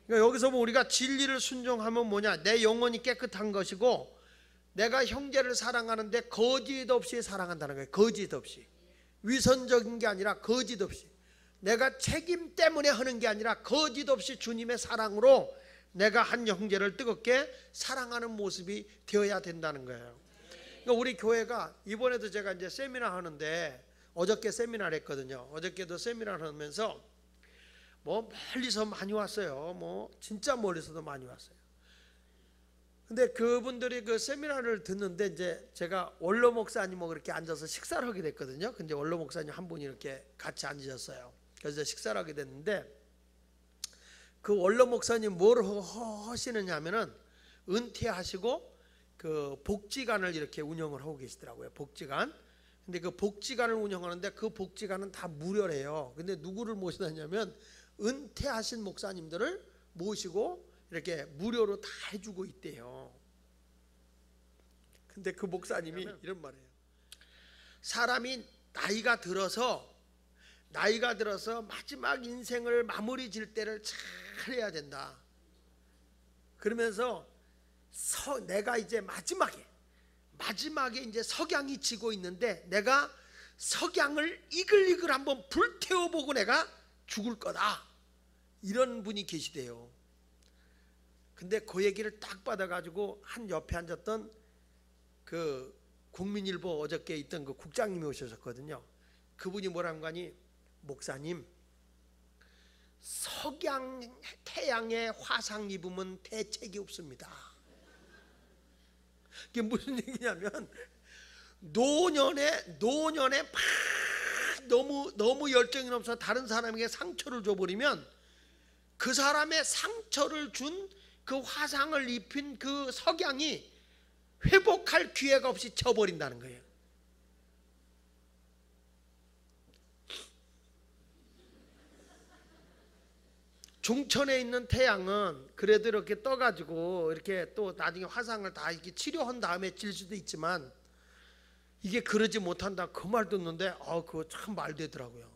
그러니까 여기서 보면 우리가 진리를 순종하면 뭐냐? 내 영혼이 깨끗한 것이고 내가 형제를 사랑하는데 거짓 없이 사랑한다는 거예요. 거짓 없이. 위선적인 게 아니라 거짓 없이. 내가 책임 때문에 하는 게 아니라 거짓 없이 주님의 사랑으로 내가 한 형제를 뜨겁게 사랑하는 모습이 되어야 된다는 거예요. 그러니까 우리 교회가 이번에도 제가 이제 세미나 하는데 어저께 세미나를 했거든요. 어저께도 세미나를 하면서 뭐 멀리서 많이 왔어요. 뭐 진짜 멀리서도 많이 왔어요. 근데 그분들이 그 세미나를 듣는데 이제 제가 원로 목사님하고 그렇게 앉아서 식사를 하게 됐거든요. 근데 원로 목사님 한 분이 이렇게 같이 앉으셨어요. 그래서 식사를 하게 됐는데 그 원로 목사님 뭘 하시느냐 하면은 은퇴하시고 그 복지관을 이렇게 운영을 하고 계시더라고요. 복지관. 근데 그 복지관을 운영하는데 그 복지관은 다 무료래요. 근데 누구를 모시냐면 은퇴하신 목사님들을 모시고 이렇게 무료로 다 해주고 있대요. 근데 그 목사님이 이런 말이에요. 사람이 나이가 들어서 마지막 인생을 마무리 질 때를 잘 해야 된다. 그러면서 내가 이제 마지막에 이제 석양이 지고 있는데 내가 석양을 이글이글 한번 불태워보고 내가 죽을 거다. 이런 분이 계시대요. 근데 그 얘기를 딱 받아가지고 한 옆에 앉았던 그 국민일보 어저께 있던 그 국장님이 오셨거든요. 그분이 뭐라는 거니? 목사님, 석양 태양에 화상 입으면 대책이 없습니다. 이게 무슨 얘기냐면 노년에 막 너무 열정이 넘쳐서 다른 사람에게 상처를 줘버리면 그 사람의 상처를 준 그 화상을 입힌 그 석양이 회복할 기회가 없이 져버린다는 거예요. 중천에 있는 태양은 그래도 이렇게 떠가지고 이렇게 또 나중에 화상을 다 이렇게 치료한 다음에 질 수도 있지만 이게 그러지 못한다. 그 말 듣는데 그거 참 말 되더라고요.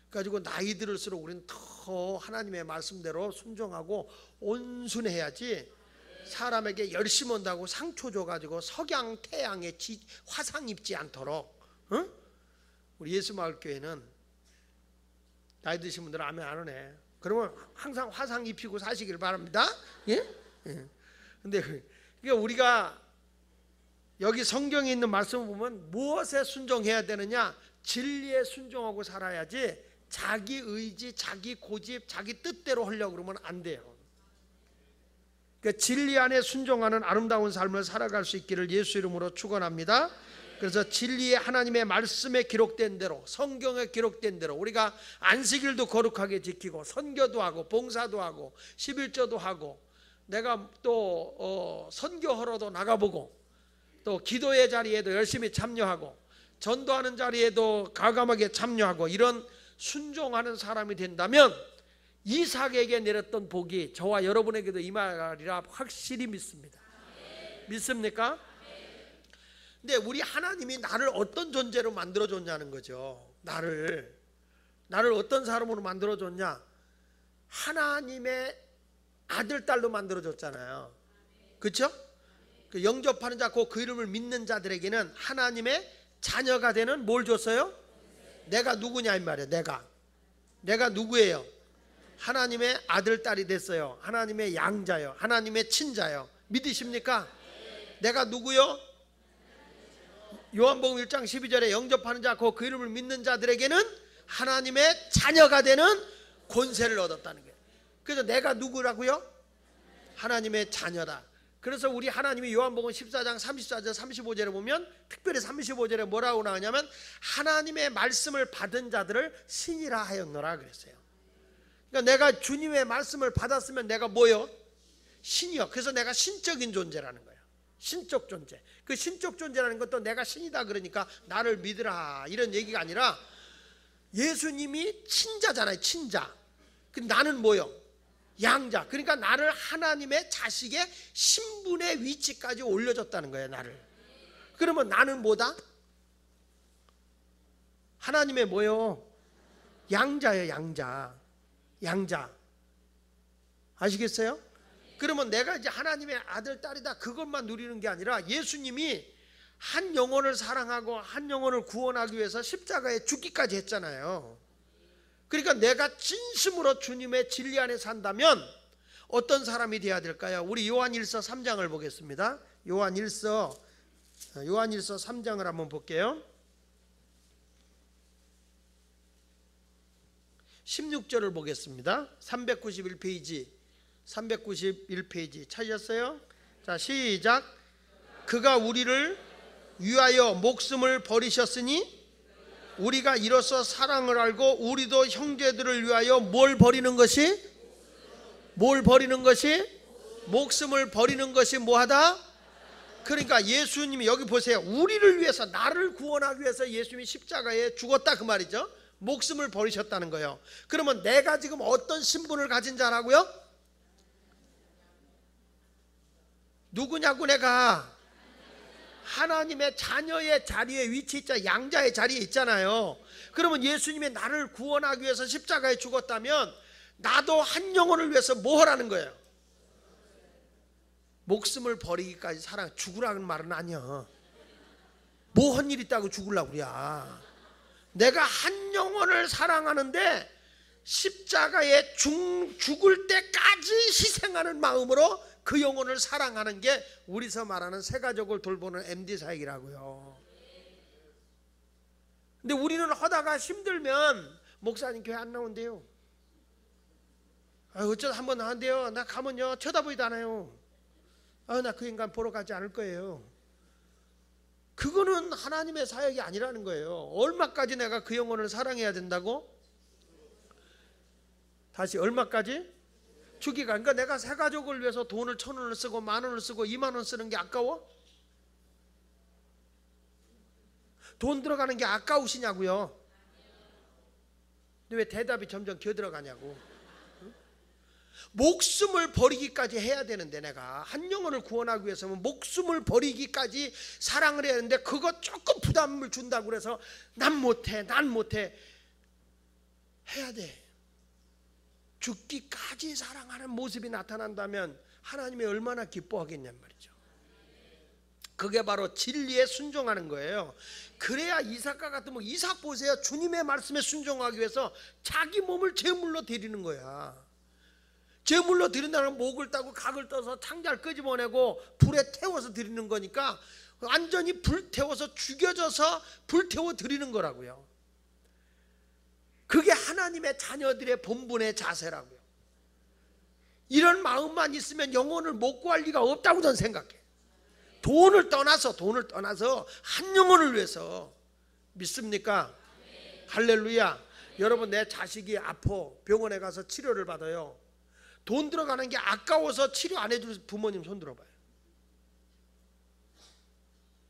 그래가지고 나이 들을수록 우리는 더 하나님의 말씀대로 순종하고 온순해야지 사람에게 열심히 온다고 상처 줘가지고 석양 태양에 화상 입지 않도록 우리 예수마을교회는 나이 드신 분들은 아멘 안 하네. 그러면 항상 화상 입히고 사시길 바랍니다. 예? 예. 근데 그러니까 우리가 여기 성경에 있는 말씀을 보면 무엇에 순종해야 되느냐? 진리에 순종하고 살아야지 자기 의지, 자기 고집, 자기 뜻대로 하려고 그러면 안 돼요. 그러니까 진리 안에 순종하는 아름다운 삶을 살아갈 수 있기를 예수 이름으로 축원합니다. 그래서 진리의 하나님의 말씀에 기록된 대로, 성경에 기록된 대로 우리가 안식일도 거룩하게 지키고 선교도 하고 봉사도 하고 11조도 하고, 내가 또 선교하러도 나가보고 또 기도의 자리에도 열심히 참여하고 전도하는 자리에도 과감하게 참여하고 이런 순종하는 사람이 된다면 이삭에게 내렸던 복이 저와 여러분에게도 임하리라 확실히 믿습니다. 믿습니까? 근데 우리 하나님이 나를 어떤 존재로 만들어줬냐는 거죠. 나를 어떤 사람으로 만들어줬냐? 하나님의 아들, 딸로 만들어줬잖아요. 그렇죠? 그 영접하는 자, 그 이름을 믿는 자들에게는 하나님의 자녀가 되는 뭘 줬어요? 내가 누구냐 이 말이에요. 내가 누구예요? 하나님의 아들, 딸이 됐어요. 하나님의 양자요, 하나님의 친자요. 믿으십니까? 내가 누구요? 요한복음 1장 12절에 영접하는 자, 그 이름을 믿는 자들에게는 하나님의 자녀가 되는 권세를 얻었다는 거예요. 그래서 내가 누구라고요? 하나님의 자녀다. 그래서 우리 하나님이 요한복음 14장 34절 35절에 보면 특별히 35절에 뭐라고 나오냐면 하나님의 말씀을 받은 자들을 신이라 하였노라 그랬어요. 그러니까 내가 주님의 말씀을 받았으면 내가 뭐요? 신이요. 그래서 내가 신적인 존재라는 거예요. 신적 존재. 그 신적 존재라는 것도 내가 신이다 그러니까 나를 믿으라 이런 얘기가 아니라 예수님이 친자잖아요. 친자. 근데 나는 뭐요? 양자. 그러니까 나를 하나님의 자식의 신분의 위치까지 올려줬다는 거예요. 나를. 그러면 나는 뭐다? 하나님의 뭐요? 양자예요. 양자. 아시겠어요? 그러면 내가 이제 하나님의 아들, 딸이다 그것만 누리는 게 아니라 예수님이 한 영혼을 사랑하고 한 영혼을 구원하기 위해서 십자가에 죽기까지 했잖아요. 그러니까 내가 진심으로 주님의 진리 안에 산다면 어떤 사람이 되어야 될까요? 우리 요한일서 3장을 보겠습니다. 요한일서 3장을 한번 볼게요. 16절을 보겠습니다. 391페이지 찾으셨어요? 자, 시작. 그가 우리를 위하여 목숨을 버리셨으니 우리가 이로써 사랑을 알고 우리도 형제들을 위하여 뭘 버리는 것이? 목숨을 버리는 것이 뭐하다? 그러니까 예수님이 여기 보세요. 우리를 위해서, 나를 구원하기 위해서 예수님이 십자가에 죽었다 그 말이죠. 목숨을 버리셨다는 거예요. 그러면 내가 지금 어떤 신분을 가진 자라고요? 누구냐고? 내가 하나님의 자녀의 자리에 위치해 있잖아요. 양자의 자리에 있잖아요. 그러면 예수님이 나를 구원하기 위해서 십자가에 죽었다면 나도 한 영혼을 위해서 뭐 하라는 거예요? 목숨을 버리기까지 죽으라는 말은 아니야. 뭐 한 일 있다고 죽으려고 그래. 내가 한 영혼을 사랑하는데 십자가에 죽을 때까지 희생하는 마음으로 그 영혼을 사랑하는 게 우리서 말하는 새가족을 돌보는 MD 사역이라고요. 근데 우리는 하다가 힘들면 목사님 교회 안 나온대요. 어쩌다 한번 나온대요. 나 가면요 쳐다보지도 않아요. 나 그 인간 보러 가지 않을 거예요. 그거는 하나님의 사역이 아니라는 거예요. 얼마까지 내가 그 영혼을 사랑해야 된다고? 다시 얼마까지? 주기가. 그러니까 내가 새 가족을 위해서 돈을 1,000원을 쓰고 10,000원을 쓰고 20,000원 쓰는 게 아까워? 돈 들어가는 게 아까우시냐고요? 근데 왜 대답이 점점 겨들어가냐고. 목숨을 버리기까지 해야 되는데, 내가 한 영혼을 구원하기 위해서는 목숨을 버리기까지 사랑을 해야 되는데 그거 조금 부담을 준다고 그래서 난 못해 해야 돼. 죽기까지 사랑하는 모습이 나타난다면 하나님이 얼마나 기뻐하겠냔 말이죠. 그게 바로 진리에 순종하는 거예요. 그래야 이삭과 같으면, 이삭 보세요. 주님의 말씀에 순종하기 위해서 자기 몸을 제물로 드리는 거야. 제물로 드린다는 목을 따고 각을 떠서 창자를 끄집어내고 불에 태워서 드리는 거니까 완전히 불태워서 죽여져서 불태워 드리는 거라고요. 그게 하나님의 자녀들의 본분의 자세라고요. 이런 마음만 있으면 영혼을 못 구할 리가 없다고 저는 생각해요. 돈을 떠나서 한 영혼을 위해서. 믿습니까? 할렐루야. 여러분, 내 자식이 아파 병원에 가서 치료를 받아요. 돈 들어가는 게 아까워서 치료 안 해주는 부모님 손 들어봐요.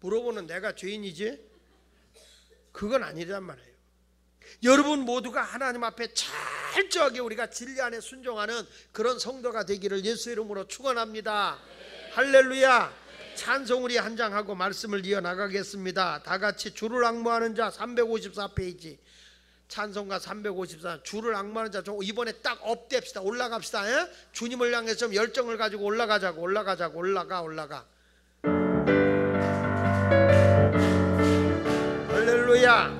물어보는 내가 죄인이지? 그건 아니란 말이에요. 여러분 모두가 하나님 앞에 철저하게 우리가 진리 안에 순종하는 그런 성도가 되기를 예수 이름으로 축원합니다. 할렐루야. 찬송 우리 한 장 하고 말씀을 이어나가겠습니다. 다 같이 주를 앙모하는 자 354페이지, 찬송가 354, 주를 앙모하는 자. 이번에 딱 업됩시다. 올라갑시다. 에? 주님을 향해서 좀 열정을 가지고 올라가자고. 올라가. 할렐루야.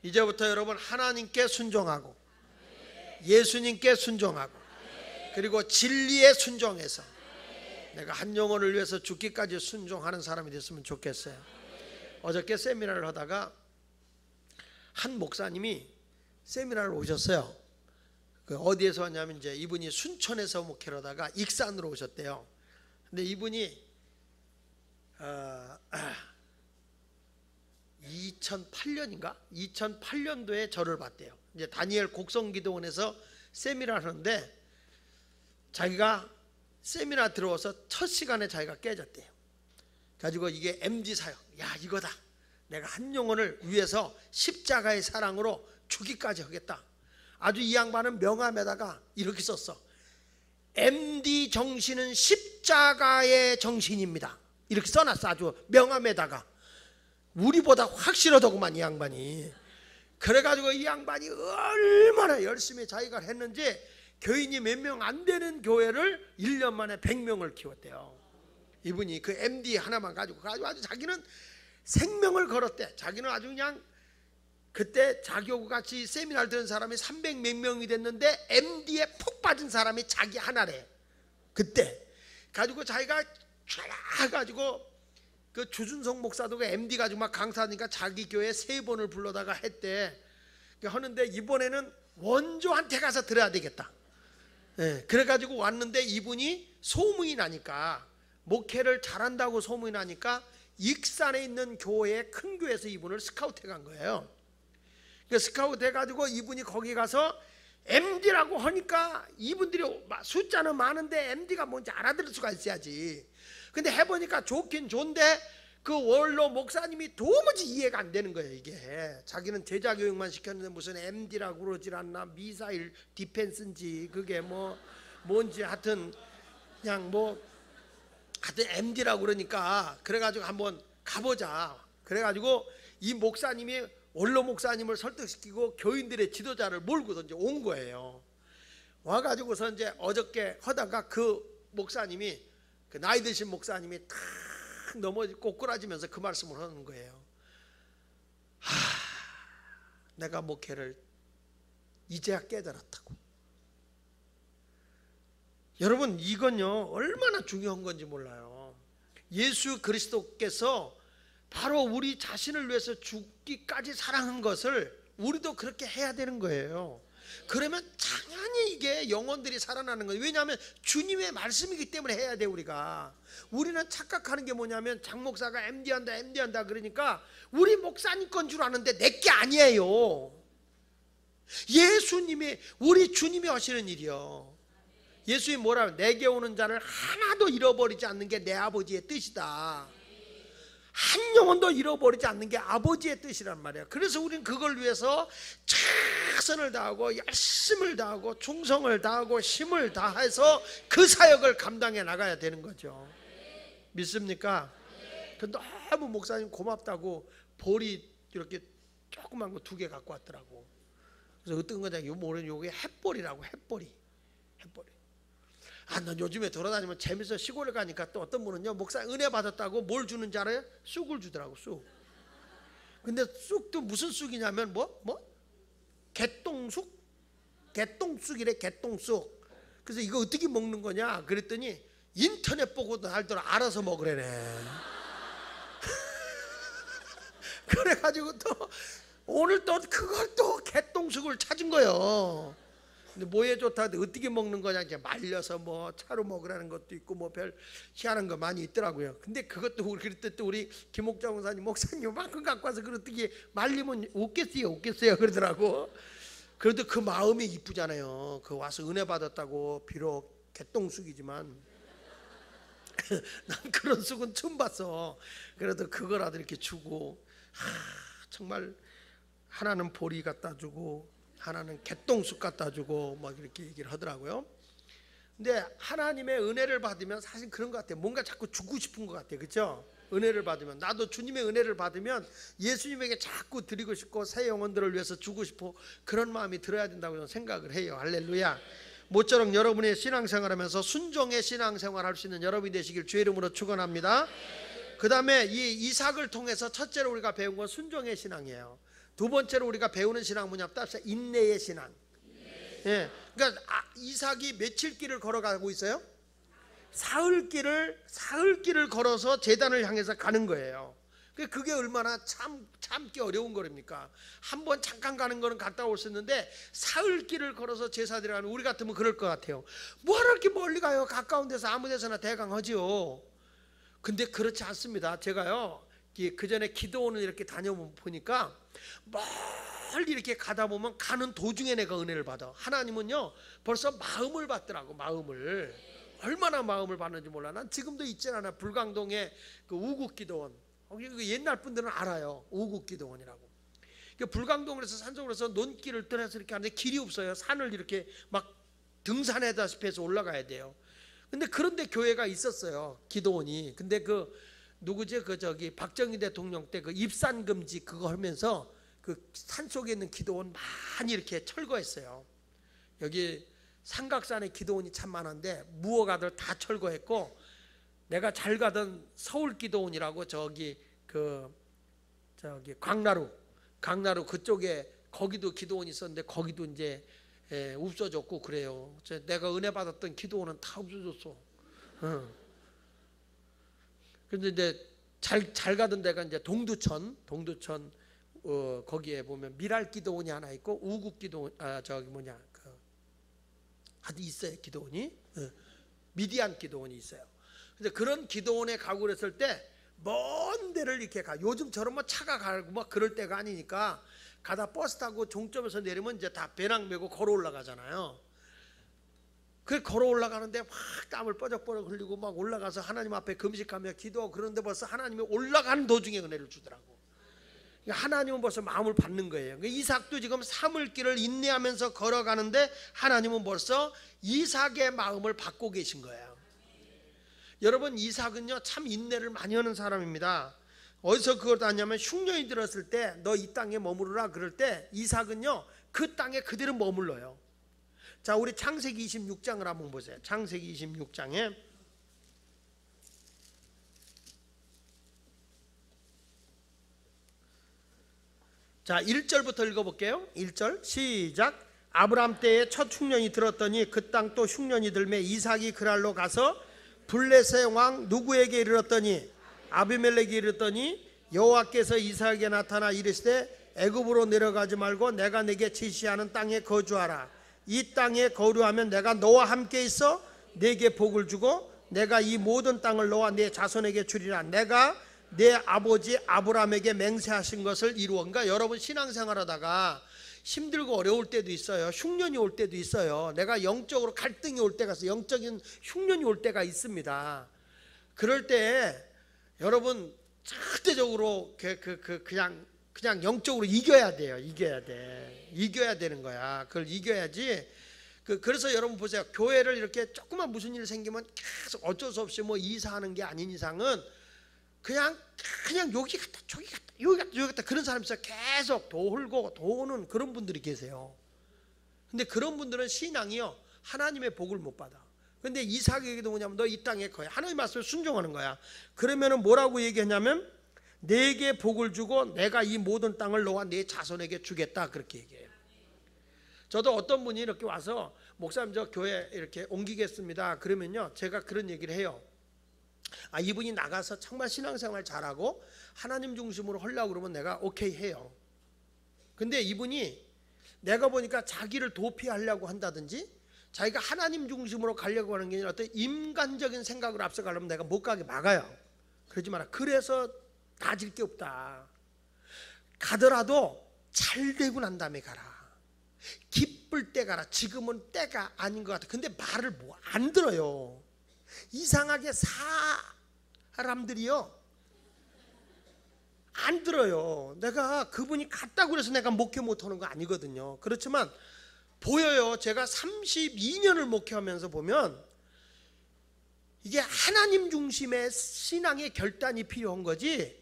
이제부터 여러분 하나님께 순종하고 예수님께 순종하고 그리고 진리에 순종해서 내가 한 영혼을 위해서 죽기까지 순종하는 사람이 됐으면 좋겠어요. 어저께 세미나를 하다가 한 목사님이 세미나를 오셨어요. 어디에서 왔냐면 이제 이분이 순천에서 목회를 하다가 익산으로 오셨대요. 근데 이분이 2008년인가? 2008년도에 저를 봤대요. 이제 다니엘 곡성기도원에서 세미나를 하는데 자기가 세미나 들어와서 첫 시간에 자기가 깨졌대요. 가지고 이게 MD 사역, 야 이거다. 내가 한 영혼을 위해서 십자가의 사랑으로 죽기까지 하겠다. 아주 이 양반은 명함에다가 이렇게 썼어. MD 정신은 십자가의 정신입니다. 이렇게 써놨어. 아주 명함에다가. 우리보다 확실하더구만 이 양반이. 그래가지고 이 양반이 얼마나 열심히 자기가 했는지 교인이 몇 명 안 되는 교회를 1년 만에 100명을 키웠대요. 이분이 그 MD 하나만 가지고 아주 자기는 생명을 걸었대. 자기는 아주 그냥 그때 자기하고 같이 세미나를 들은 사람이 300몇 명이 됐는데 MD에 푹 빠진 사람이 자기 하나래. 그때 가지고 자기가 쫙 가지고 그 주준성 목사도 그 MD 가지고 막 강사하니까 자기 교회 3번을 불러다가 했대. 하는데 이번에는 원조한테 가서 들어야 되겠다. 예, 그래가지고 왔는데 이분이 소문이 나니까, 목회를 잘한다고 소문이 나니까 익산에 있는 교회, 큰 교회에서 이분을 스카우트 해간 거예요. 스카우트 해가지고 이분이 거기 가서 MD라고 하니까 이분들이 숫자는 많은데 MD가 뭔지 알아들을 수가 있어야지. 근데 해보니까 좋긴 좋은데 그 원로 목사님이 도무지 이해가 안 되는 거예요. 이게 자기는 제자교육만 시켰는데 무슨 MD라고 그러질 않나, 미사일 디펜스인지 그게 뭔지 하여튼 그냥 하여튼 MD라고 그러니까 그래가지고 한번 가보자. 그래가지고 이 목사님이 원로 목사님을 설득시키고 교인들의 지도자를 몰고서 이제 온 거예요. 와가지고서 이제 어저께 하다가 그 목사님이, 그 나이 드신 목사님이 탁 꼬꾸라지면서 그 말씀을 하는 거예요. 내가 목회를 이제야 깨달았다고. 여러분 이건요 얼마나 중요한 건지 몰라요. 예수 그리스도께서 바로 우리 자신을 위해서 죽기까지 사랑한 것을 우리도 그렇게 해야 되는 거예요. 그러면 당연히 이게 영혼들이 살아나는 거예요. 왜냐하면 주님의 말씀이기 때문에 해야 돼. 우리는 착각하는 게 뭐냐면 장 목사가 MD한다 그러니까 우리 목사님 건 줄 아는데 내게 아니에요. 예수님이, 우리 주님이 하시는 일이요. 예수님이 뭐라고, 내게 오는 자를 하나도 잃어버리지 않는 게 내 아버지의 뜻이다. 한 영혼도 잃어버리지 않는 게 아버지의 뜻이란 말이야. 그래서 우리는 그걸 위해서 최선을 다하고 열심을 다하고 충성을 다하고 힘을 다해서 그 사역을 감당해 나가야 되는 거죠. 믿습니까? 너무 목사님 고맙다고 볼이 이렇게 조그만 거 2개 갖고 왔더라고. 그래서 어떤 거냐, 이거 모르는 요게 햇볼이라고. 햇볼이. 난 요즘에 돌아다니면 재밌어. 시골에 가니까 또 어떤 분은요, 목사 은혜 받았다고 뭘 주는지 알아요? 쑥을 주더라고, 쑥. 근데 쑥도 무슨 쑥이냐면 개똥쑥? 개똥쑥이래, 개똥쑥. 그래서 이거 어떻게 먹는 거냐 그랬더니 인터넷 보고도 알더라. 알아서 먹으래네. 그래가지고 또 오늘 또 그걸 또 개똥쑥을 찾은 거예요. 근데 뭐에 좋다 하는데 어떻게 먹는 거냐, 이제 말려서 뭐 차로 먹으라는 것도 있고 뭐 별 희한한 거 많이 있더라고요. 근데 그것도 그랬더니 또 우리 김옥자 목사님 요만큼 갖고 와서 그걸 어떻게 말리면 웃겠어요 그러더라고. 그래도 그 마음이 이쁘잖아요. 그 와서 은혜 받았다고 비록 개똥쑥이지만 난 그런 쑥은 처음 봤어. 그래도 그거라도 이렇게 주고, 정말 하나는 보리 갖다 주고 하나는 개똥쑥 갖다 주고 막 이렇게 얘기를 하더라고요. 근데 하나님의 은혜를 받으면 사실 그런 것 같아요. 뭔가 자꾸 주고 싶은 것 같아요. 그렇죠? 은혜를 받으면 나도 주님의 은혜를 받으면 예수님에게 자꾸 드리고 싶고 새 영혼들을 위해서 주고 싶고 그런 마음이 들어야 된다고 저는 생각을 해요. 할렐루야. 모쪼록 여러분의 신앙생활하면서 순종의 신앙생활 할 수 있는 여러분이 되시길 주의 이름으로 축원합니다. 그 다음에 이 이삭을 통해서 첫째로 우리가 배운 건 순종의 신앙이에요. 두 번째로 우리가 배우는 신앙 뭐냐? 따라서 인내의 신앙. 예, 그러니까 이삭이 며칠 길을 걸어가고 있어요? 사흘 길을 걸어서 제단을 향해서 가는 거예요. 그게 얼마나 참기 어려운 거랍니까? 한번 잠깐 가는 거는 갔다 올 수 있는데 사흘 길을 걸어서 제사 드려가는, 우리 같으면 그럴 것 같아요. 뭐하러 이렇게 멀리 가요? 가까운 데서 아무 데서나 대강 하지요. 근데 그렇지 않습니다. 제가요, 그 전에 기도원을 이렇게 다녀보니까 멀리 이렇게 가다 보면 가는 도중에 내가 은혜를 받아. 하나님은요 벌써 마음을 받더라고. 마음을 얼마나 마음을 받는지 몰라. 난 지금도 있지 않아. 불광동에 그 우국기도원, 옛날 분들은 알아요. 우국기도원이라고. 불광동에서 산속으로서 논길을 떠나서 이렇게 하는데 길이 없어요. 산을 이렇게 막 등산하다시피 해서 올라가야 돼요. 근데 그런데 교회가 있었어요, 기도원이. 근데 그 누구지? 박정희 대통령 때 그 입산 금지 그거 하면서 그 산속에 있는 기도원 많이 이렇게 철거했어요. 여기 삼각산에 기도원이 참 많은데 무허가들 다 철거했고, 내가 잘 가던 서울 기도원이라고 강나루 그쪽에 거기도 기도원이 있었는데 거기도 이제 없어졌고 그래요. 내가 은혜 받았던 기도원은 다 없어졌어. 근데 이제 잘 가던 데가 이제 동두천 거기에 보면 미랄 기도원이 하나 있고 우국 기도원 하여튼 있어요. 기도원이 미디안 기도원이 있어요. 근데 그런 기도원에 가고 그랬을 때 먼 데를 이렇게 가. 요즘처럼 뭐 차가 가고 막 그럴 때가 아니니까 가다 버스 타고 종점에서 내리면 이제 다 배낭 메고 걸어 올라가잖아요. 그 걸어 올라가는데 막 땀을 뻐적뻐적 흘리고 막 올라가서 하나님 앞에 금식하며 기도하고 그런데 벌써 하나님이 올라가는 도중에 은혜를 주더라고. 하나님은 벌써 마음을 받는 거예요. 이삭도 지금 사흘 길을 인내하면서 걸어가는데 하나님은 벌써 이삭의 마음을 받고 계신 거예요. 여러분, 이삭은요 참 인내를 많이 하는 사람입니다. 어디서 그걸 아냐면 흉년이 들었을 때 너 이 땅에 머무르라 그럴 때 이삭은요 그 땅에 그대로 머물러요. 자, 우리 창세기 26장을 한번 보세요. 창세기 26장에 자 1절부터 읽어볼게요. 1절 시작. 아브람 때에 첫 흉년이 들었더니 그 땅 또 흉년이 들매 이삭이 그랄로 가서 블레셋 왕 누구에게 이르렀더니 아비멜렉이 이르렀더니 여호와께서 이삭에게 나타나 이르시되 애굽으로 내려가지 말고 내가 내게 지시하는 땅에 거주하라. 이 땅에 거주하면 내가 너와 함께 있어 내게 복을 주고 내가 이 모든 땅을 너와 네 자손에게 주리라. 내가 내 아버지 아브람에게 맹세하신 것을 이루어. 그러니까 여러분 신앙생활하다가 힘들고 어려울 때도 있어요. 흉년이 올 때도 있어요. 내가 영적으로 갈등이 올 때가 있어요. 영적인 흉년이 올 때가 있습니다. 그럴 때 여러분 절대적으로 그냥 영적으로 이겨야 돼요. 이겨야 되는 거야. 그걸 이겨야지. 그래서 여러분 보세요. 교회를 이렇게 조그만 무슨 일 생기면 계속 어쩔 수 없이 뭐 이사하는 게 아닌 이상은 그냥 여기 갔다 저기 갔다 여기 갔다 그런 사람이 있어요. 계속 돌고 도는 그런 분들이 계세요. 근데 그런 분들은 신앙이요 하나님의 복을 못 받아. 근데 이삭에게도 뭐냐면 너 이 땅에 거야. 하나님 말씀을 순종하는 거야. 그러면은 뭐라고 얘기했냐면 내게 복을 주고 내가 이 모든 땅을 너와 네 자손에게 주겠다, 그렇게 얘기해요. 저도 어떤 분이 이렇게 와서 목사님 저 교회 이렇게 옮기겠습니다 그러면요 제가 그런 얘기를 해요. 이분이 나가서 정말 신앙생활 잘하고 하나님 중심으로 하려고 그러면 내가 오케이 해요. 근데 이분이 내가 보니까 자기를 도피하려고 한다든지 자기가 하나님 중심으로 가려고 하는 게 아니라 어떤 인간적인 생각을 앞서가려면 내가 못 가게 막아요. 그러지 마라. 그래서 가질 게 없다. 가더라도 잘 되고 난 다음에 가라. 기쁠 때 가라. 지금은 때가 아닌 것 같아. 근데 말을 뭐 안 들어요. 이상하게 사람들이요 안 들어요. 내가 그분이 갔다고 해서 내가 목회 못하는 거 아니거든요. 그렇지만 보여요. 제가 32년을 목회하면서 보면 이게 하나님 중심의 신앙의 결단이 필요한 거지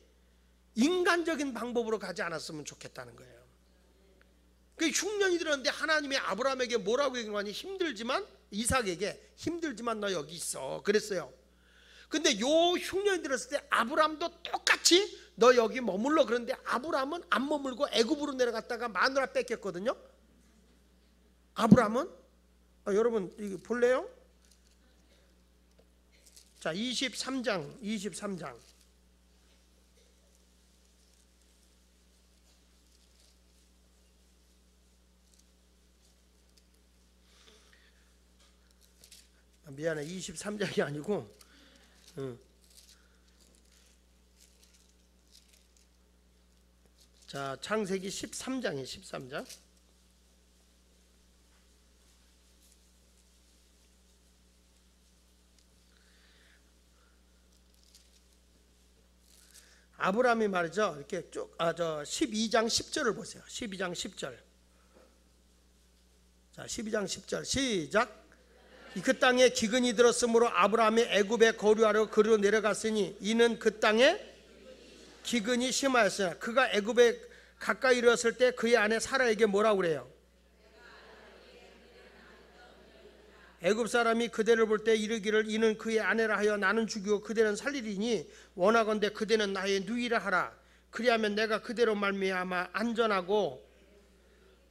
인간적인 방법으로 가지 않았으면 좋겠다는 거예요. 그 흉년이 들었는데 하나님이 아브라함에게 뭐라고 얘기하니 힘들지만 이삭에게 힘들지만 너 여기 있어 그랬어요. 근데 요 흉년이 들었을 때 아브라함도 똑같이 너 여기 머물러 그런데 아브라함은 안 머물고 애굽으로 내려갔다가 마누라 뺏겼거든요. 아브라함은 여러분 이거 볼래요? 자 23장 미안해 23장이 아니고 자 창세기 13장이에요. 13장 아브라함이 말이죠. 이렇게 쭉 저 12장 10절을 보세요. 12장 10절. 자 12장 10절 시작. 그 땅에 기근이 들었으므로 아브라함이 애굽에 거류하러 그리로 내려갔으니 이는 그 땅에 기근이 심하였으나 그가 애굽에 가까이 이르렀을 때 그의 아내 사라에게 뭐라고 그래요? 애굽 사람이 그대를 볼 때 이르기를 이는 그의 아내라 하여 나는 죽이고 그대는 살리리니 원하건대 그대는 나의 누이라 하라. 그리하면 내가 그대로 말미암아 안전하고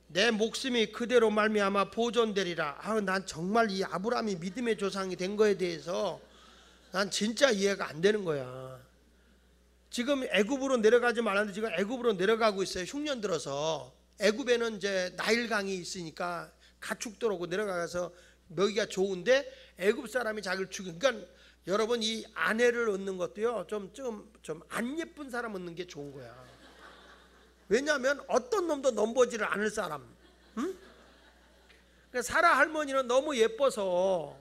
내 목숨이 그대로 말미암아 보존되리라. 난 정말 이 아브라함이 믿음의 조상이 된 거에 대해서 난 진짜 이해가 안 되는 거야. 지금 애굽으로 내려가지 말았는데 지금 애굽으로 내려가고 있어요. 흉년 들어서 애굽에는 이제 나일강이 있으니까 가축도로고 내려가서 먹이가 좋은데 애굽 사람이 자기를 죽인. 그러니까 여러분 이 아내를 얻는 것도요 좀 안 예쁜 사람 얻는 게 좋은 거야. 왜냐하면 어떤 놈도 넘보지를 않을 사람. 응? 그러니까 사라 할머니는 너무 예뻐서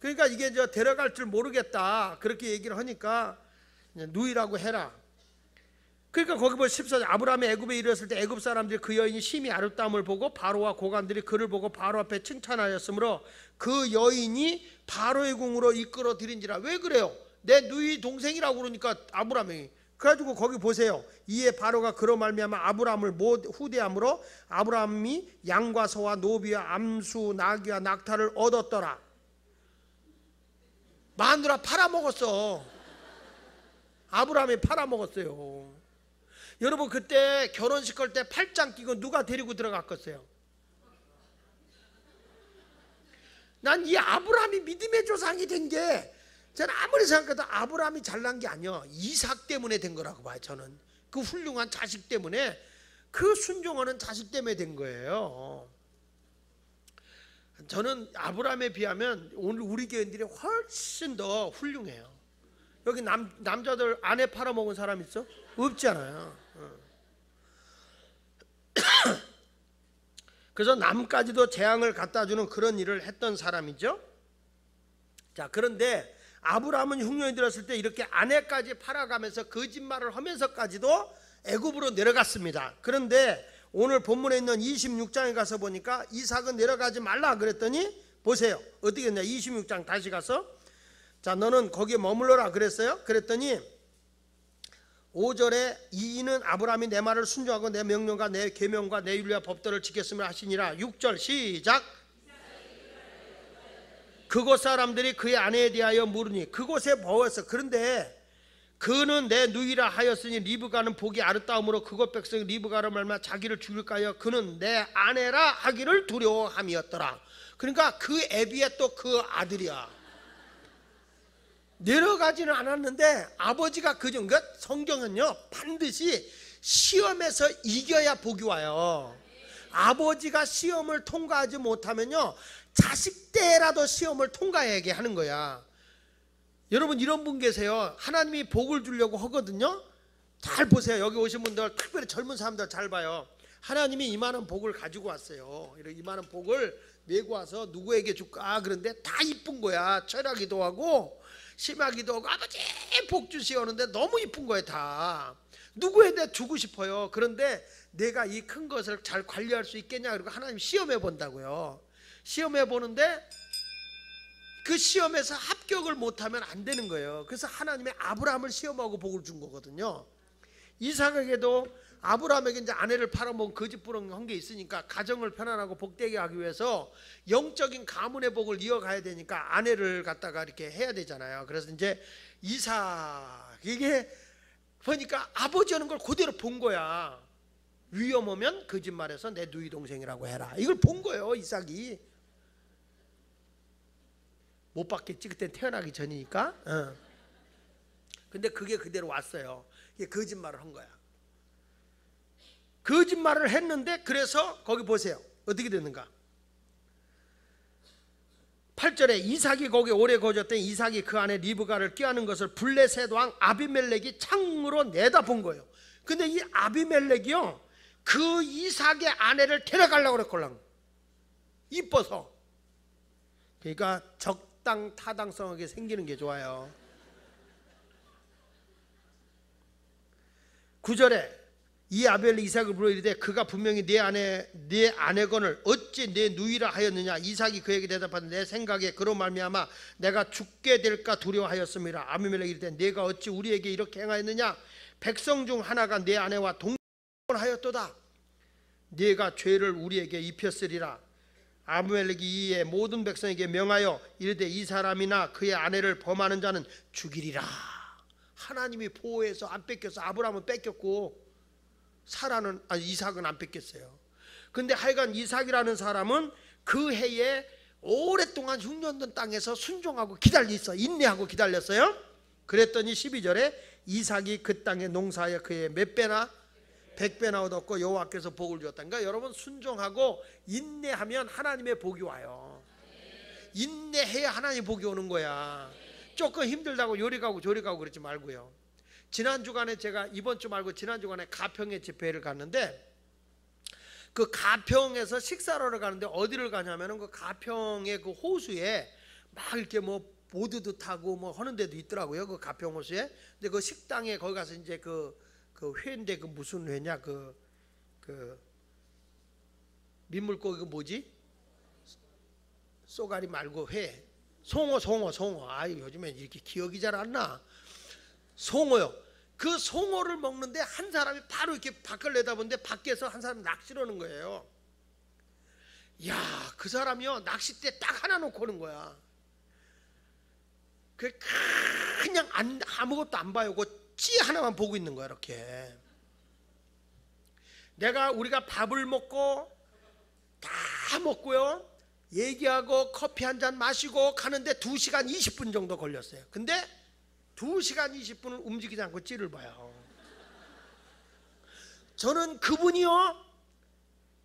그러니까 이게 저 데려갈 줄 모르겠다 그렇게 얘기를 하니까 누이라고 해라. 그러니까 거기 보면 14절 아브라함이 애굽에 이르렀을 때 애굽 사람들이 그 여인이 심히 아름다움을 보고 바로와 고관들이 그를 보고 바로 앞에 칭찬하였으므로 그 여인이 바로의 궁으로 이끌어 들인지라. 왜 그래요? 내 누이 동생이라고 그러니까 아브라함이. 그래가지고 거기 보세요. 이에 바로가 그로 말미암아 아브라함을 못 후대함으로 아브라함이 양과 소와 노비와 암수 나귀와 낙타를 얻었더라. 마누라 팔아먹었어. 아브라함이 팔아먹었어요. 여러분 그때 결혼식 할 때 팔짱 끼고 누가 데리고 들어갔겠어요? 난 이 아브라함이 믿음의 조상이 된 게 저는 아무리 생각해도 아브라함이 잘난 게 아니야. 이삭 때문에 된 거라고 봐요. 저는 그 훌륭한 자식 때문에 그 순종하는 자식 때문에 된 거예요. 저는 아브라함에 비하면 오늘 우리 교인들이 훨씬 더 훌륭해요. 여기 남자들 아내 팔아먹은 사람 있어? 없잖아요. 그래서 남까지도 재앙을 갖다주는 그런 일을 했던 사람이죠. 자 그런데 아브라함은 흉년이 들었을 때 이렇게 아내까지 팔아가면서 거짓말을 하면서까지도 애굽으로 내려갔습니다. 그런데 오늘 본문에 있는 26장에 가서 보니까 이삭은 내려가지 말라 그랬더니 보세요 어떻게 했냐. 26장 다시 가서 자 너는 거기에 머물러라 그랬어요. 그랬더니 5절에 이는 아브라함이 내 말을 순종하고 내 명령과 내 계명과 내 율례와 법도를 지켰음을 하시니라. 6절 시작. 그곳 사람들이 그의 아내에 대하여 물으니 그곳에 뭐였어? 그런데 그는 내 누이라 하였으니 리브가는 복이 아름다움으로 그곳 백성이 리브가를 말마 자기를 죽일까 하여 그는 내 아내라 하기를 두려워함이었더라. 그러니까 그 애비의 또 그 아들이야. 내려가지는 않았는데 아버지가 그러니까 성경은요 반드시 시험에서 이겨야 복이 와요. 아버지가 시험을 통과하지 못하면요 자식 때라도 시험을 통과하게 하는 거야. 여러분 이런 분 계세요. 하나님이 복을 주려고 하거든요. 잘 보세요. 여기 오신 분들 특별히 젊은 사람들 잘 봐요. 하나님이 이만한 복을 가지고 왔어요. 이만한 복을 메고 와서 누구에게 줄까? 그런데 다 이쁜 거야. 철하기도 하고 심하기도 하고 아버지 복 주시오 하는데 너무 이쁜 거예요. 다 누구에게 주고 싶어요. 그런데 내가 이 큰 것을 잘 관리할 수 있겠냐? 그리고 하나님 시험해 본다고요. 시험해 보는데 그 시험에서 합격을 못하면 안 되는 거예요. 그래서 하나님의 아브라함을 시험하고 복을 준 거거든요. 이삭에게도 아브라함에게 이제 아내를 팔아먹은 거짓부렁 한 게 있으니까 가정을 편안하고 복되게 하기 위해서 영적인 가문의 복을 이어가야 되니까 아내를 갖다가 이렇게 해야 되잖아요. 그래서 이제 이삭에게 보니까 아버지 하는 걸 그대로 본 거야. 위험 오면 거짓말해서 내 누이 동생이라고 해라. 이걸 본 거예요. 이삭이 못 받겠지. 그때 태어나기 전이니까. 근데 그게 그대로 왔어요. 이게 거짓말을 한 거야. 거짓말을 했는데 그래서 거기 보세요. 어떻게 됐는가? 8절에 이삭이 거기 오래 거주했더니 이삭이 그 안에 리브가를 꾀하는 것을 블레셋 왕 아비멜렉이 창으로 내다본 거예요. 근데 이 아비멜렉이요 그 이삭의 아내를 데려가려고 그랬걸랑. 이뻐서. 그러니까 적당 타당성하게 생기는 게 좋아요. 9절에 이 아벨이 이삭을 불러 이르되 그가 분명히 네 아내건을 어찌 내 누이라 하였느냐. 이삭이 그에게 대답하되 내 생각에 그로 말미암아 내가 죽게 될까 두려워하였음이라. 아비멜렉이 이르되 내가 어찌 우리에게 이렇게 행하였느냐. 백성 중 하나가 내 아내와 동거하였도다. 네가 죄를 우리에게 입혔으리라. 아비멜렉이 이에 모든 백성에게 명하여 이르되 이 사람이나 그의 아내를 범하는 자는 죽이리라. 하나님이 보호해서 안 뺏겼어. 아브라함은 뺏겼고 이삭은 안 뺏겼어요. 근데 하여간 이삭이라는 사람은 그 해에 오랫동안 흉년된 땅에서 순종하고 기다렸어. 인내하고 기다렸어요. 그랬더니 12절에 이삭이 그 땅에 농사하여 그의 몇 배나 100배나 얻었고 여호와께서 복을 주었다. 그러니까 여러분 순종하고 인내하면 하나님의 복이 와요. 인내해야 하나님의 복이 오는 거야. 조금 힘들다고 요리 가고 조리 가고 그러지 말고요. 지난 주간에 제가 이번 주 말고 지난 주간에 가평에 집회를 갔는데 그 가평에서 식사를 하러 가는데 어디를 가냐면은 그 가평의 그 호수에 막 이렇게 뭐 보드도 타고 뭐 하는 데도 있더라고요. 그 가평 호수에. 근데 그 식당에 거기 가서 이제 그 회인데 그 무슨 회냐 그 민물고기 그 뭐지? 쏘가리 말고 회. 송어. 아유 요즘엔 이렇게 기억이 잘 안 나. 송어요. 그 송어를 먹는데 한 사람이 바로 이렇게 밖을 내다보는데 밖에서 한 사람이 낚시를 하는 거예요. 야, 그 사람이요 낚싯대 딱 하나 놓고 오는 거야. 그냥 아무것도 안 봐요. 그 찌 하나만 보고 있는 거야. 이렇게 우리가 밥을 먹고 다 먹고요 얘기하고 커피 한 잔 마시고 가는데 2시간 20분 정도 걸렸어요. 근데 2시간 20분은 움직이지 않고 찌를 봐요. 저는 그분이요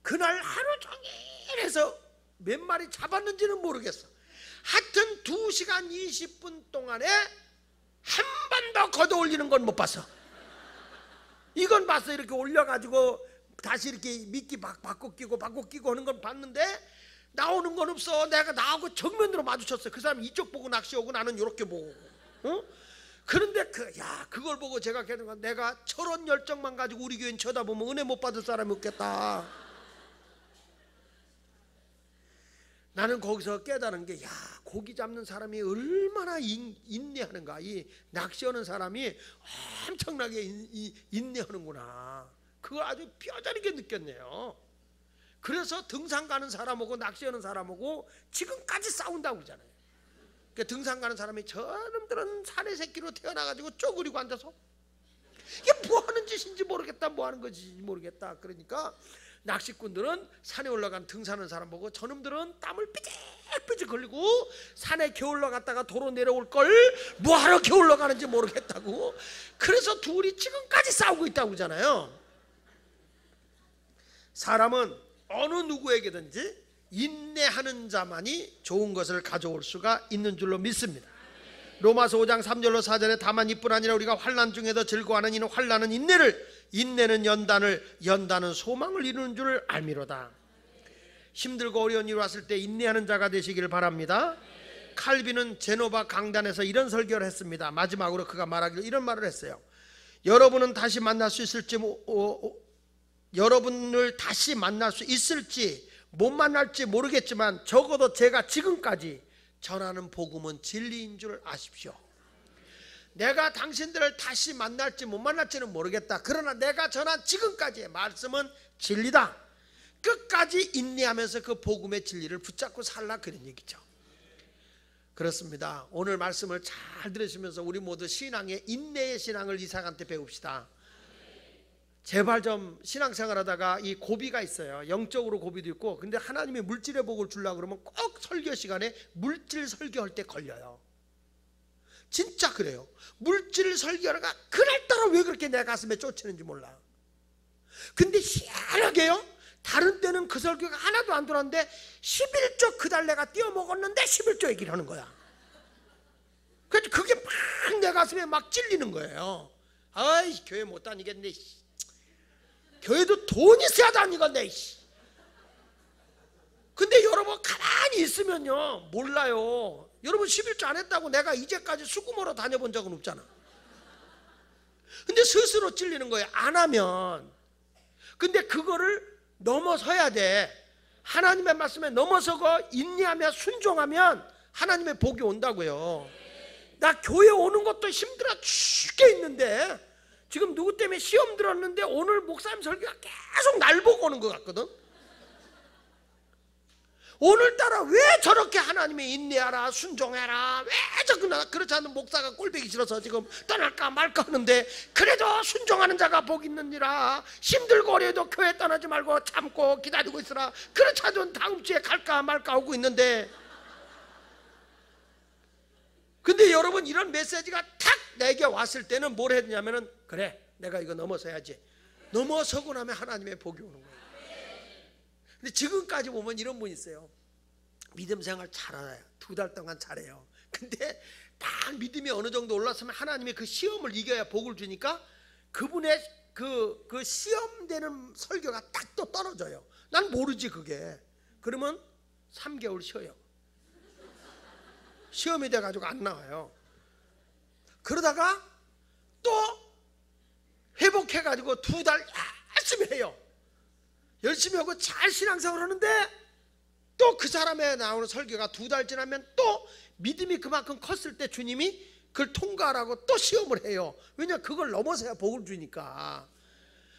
그날 하루 종일 해서 몇 마리 잡았는지는 모르겠어. 하여튼 2시간 20분 동안에 한 번도 걷어 올리는 건 못 봤어. 이건 봤어. 이렇게 올려가지고 다시 이렇게 미끼 바꿔 끼고 하는 건 봤는데 나오는 건 없어. 내가 나하고 정면으로 마주쳤어. 그 사람이 이쪽 보고 낚시오고 나는 이렇게 보고. 그런데 그걸 보고 제가 내가 저런 열정만 가지고 우리 교인 쳐다보면 은혜 못 받을 사람이 없겠다. 나는 거기서 깨달은 게 고기 잡는 사람이 얼마나 인내하는가. 이 낚시하는 사람이 엄청나게 인내하는구나. 그걸 아주 뼈저리게 느꼈네요. 그래서 등산 가는 사람하고 낚시하는 사람하고 지금까지 싸운다고 그러잖아요. 그 등산 가는 사람이 저놈들은 산의 새끼로 태어나가지고 쪼그리고 앉아서 이게 뭐 하는 짓인지 모르겠다, 뭐 하는 것인지 모르겠다. 그러니까 낚시꾼들은 산에 올라간 등산하는 사람 보고 저놈들은 땀을 삐질삐질 걸리고 산에 겨울러 갔다가 도로 내려올 걸 뭐하러 겨울러 가는지 모르겠다고. 그래서 둘이 지금까지 싸우고 있다고 그러잖아요. 사람은 어느 누구에게든지 인내하는 자만이 좋은 것을 가져올 수가 있는 줄로 믿습니다. 로마서 5장 3절로 4절에 다만 이뿐 아니라 우리가 환난 중에도 즐거워하는 이는 환난은 인내를, 인내는 연단을, 연단은 소망을 이루는 줄 알미로다. 힘들고 어려운 일이 왔을 때 인내하는 자가 되시기를 바랍니다. 칼빈은 제노바 강단에서 이런 설교를 했습니다. 마지막으로 그가 말하기를 이런 말을 했어요. 여러분은 다시 만날 수 있을지 여러분을 다시 만날 수 있을지 못 만날지 모르겠지만 적어도 제가 지금까지 전하는 복음은 진리인 줄 아십시오. 내가 당신들을 다시 만날지 못 만날지는 모르겠다. 그러나 내가 전한 지금까지의 말씀은 진리다. 끝까지 인내하면서 그 복음의 진리를 붙잡고 살라, 그런 얘기죠. 그렇습니다. 오늘 말씀을 잘 들으시면서 우리 모두 신앙의 인내의 신앙을 이삭한테 배웁시다. 제발 좀 신앙생활하다가 이 고비가 있어요. 영적으로 고비도 있고, 근데 하나님이 물질의 복을 주려고 그러면 꼭 설교 시간에 물질 설교할 때 걸려요. 진짜 그래요. 물질 설교가 그날따라 왜 그렇게 내 가슴에 쫓이는지 몰라. 근데 희한하게요, 다른 때는 그 설교가 하나도 안 들었는데 11조 그달 내가 띄워 먹었는데 11조 얘기를 하는 거야. 그래서 그게 막 내 가슴에 막 찔리는 거예요. 아이, 교회 못 다니겠네. 교회도 돈 있어야 다니겠네. 근데 여러분 가만히 있으면요 몰라요. 여러분 11조 안 했다고 내가 이제까지 수구모로 다녀본 적은 없잖아. 근데 스스로 찔리는 거예요, 안 하면. 근데 그거를 넘어서야 돼. 하나님의 말씀에 넘어서고 인내하며 순종하면 하나님의 복이 온다고요. 나 교회 오는 것도 힘들어 죽게 있는데 지금 누구 때문에 시험 들었는데 오늘 목사님 설교가 계속 날 보고 오는 것 같거든. 오늘따라 왜 저렇게 하나님의 인내하라 순종해라, 왜 자꾸 나 그렇지 않은 목사가 꼴보기 싫어서 지금 떠날까 말까 하는데, 그래도 순종하는 자가 복 있느니라. 힘들고 어려도 교회 떠나지 말고 참고 기다리고 있으라. 그렇지 않으면 다음 주에 갈까 말까 하고 있는데, 근데 여러분 이런 메시지가 탁 내게 왔을 때는 뭘 했냐면은, 그래 내가 이거 넘어서야지. 넘어서고 나면 하나님의 복이 오는 거예요. 근데 지금까지 보면 이런 분이 있어요. 믿음 생활 잘해요. 2달 동안 잘해요. 근데 딱 믿음이 어느 정도 올랐으면 하나님이 그 시험을 이겨야 복을 주니까 그분의 그 시험되는 설교가 딱 또 떨어져요. 난 모르지 그게. 그러면 3개월 쉬어요. 시험이 돼가지고 안 나와요. 그러다가 또 회복해가지고 2달 열심히 해요. 열심히 하고 잘 신앙생활 하는데 또 그 사람에 나오는 설교가 2달 지나면 또 믿음이 그만큼 컸을 때 주님이 그걸 통과하라고 또 시험을 해요. 왜냐, 그걸 넘어서야 복을 주니까.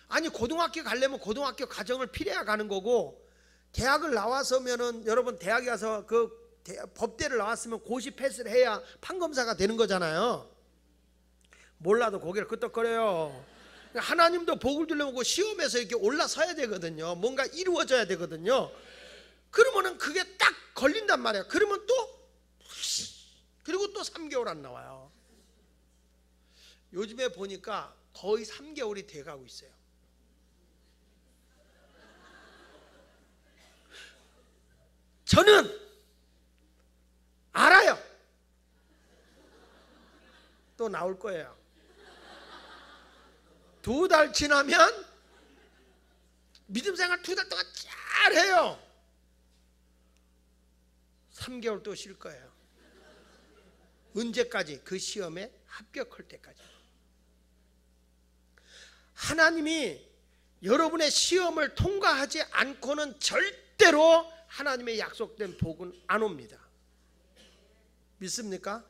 아니, 고등학교 가려면 고등학교 과정을 필해야 가는 거고, 대학을 나와서면은 여러분 대학에 가서 그 법대를 나왔으면 고시 패스를 해야 판검사가 되는 거잖아요. 몰라도 고개를 끄덕거려요. 하나님도 복을 주려고 시험에서 이렇게 올라서야 되거든요. 뭔가 이루어져야 되거든요. 그러면은 그게 딱 걸린단 말이에요. 그러면 또 그리고 또 3개월 안 나와요. 요즘에 보니까 거의 3개월이 돼가고 있어요. 저는 알아요. 또 나올 거예요. 2달 지나면 믿음 생활 2달 동안 잘해요. 3개월 또 쉴 거예요. 언제까지? 그 시험에 합격할 때까지. 하나님이 여러분의 시험을 통과하지 않고는 절대로 하나님의 약속된 복은 안 옵니다. 믿습니까?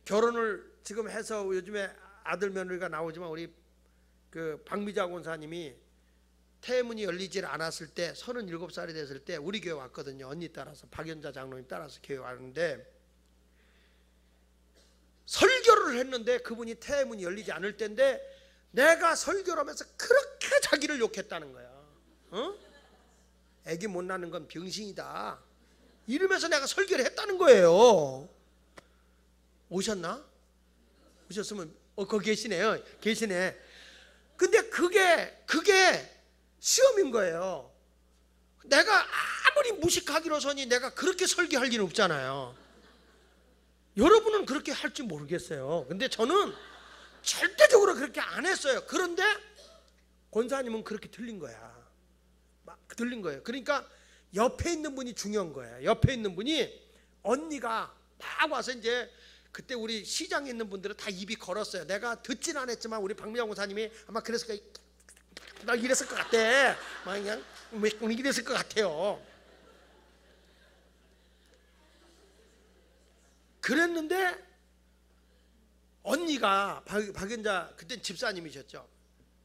결혼을 지금 해서 요즘에 아들 며느리가 나오지만 우리 그 박미자 권사님이 태문이 열리질 않았을 때 37살이 됐을 때 우리 교회 왔거든요. 언니 따라서, 박연자 장로님 따라서 교회 왔는데 설교를 했는데 그분이 태문이 열리지 않을 때인데 내가 설교를 하면서 그렇게 자기를 욕했다는 거야. 애기 못 낳는 건 병신이다 이러면서 내가 설교를 했다는 거예요. 오셨나? 오셨으면 거기 계시네요. 계시네. 근데 그게 시험인 거예요. 내가 아무리 무식하기로서니 내가 그렇게 설교할 일은 없잖아요. 여러분은 그렇게 할지 모르겠어요. 근데 저는 절대적으로 그렇게 안 했어요. 그런데 권사님은 그렇게 들린 거야. 막 들린 거예요. 그러니까 옆에 있는 분이 중요한 거예요. 옆에 있는 분이 언니가 막 와서 이제 그때 우리 시장에 있는 분들은 다 입이 걸었어요. 내가 듣진 않았지만 우리 박미영 권사님이 아마 그랬을 막 이랬을 것 같아. 막 그냥 이랬을 것 같아요. 그랬는데 언니가 박연자 그때 집사님이셨죠.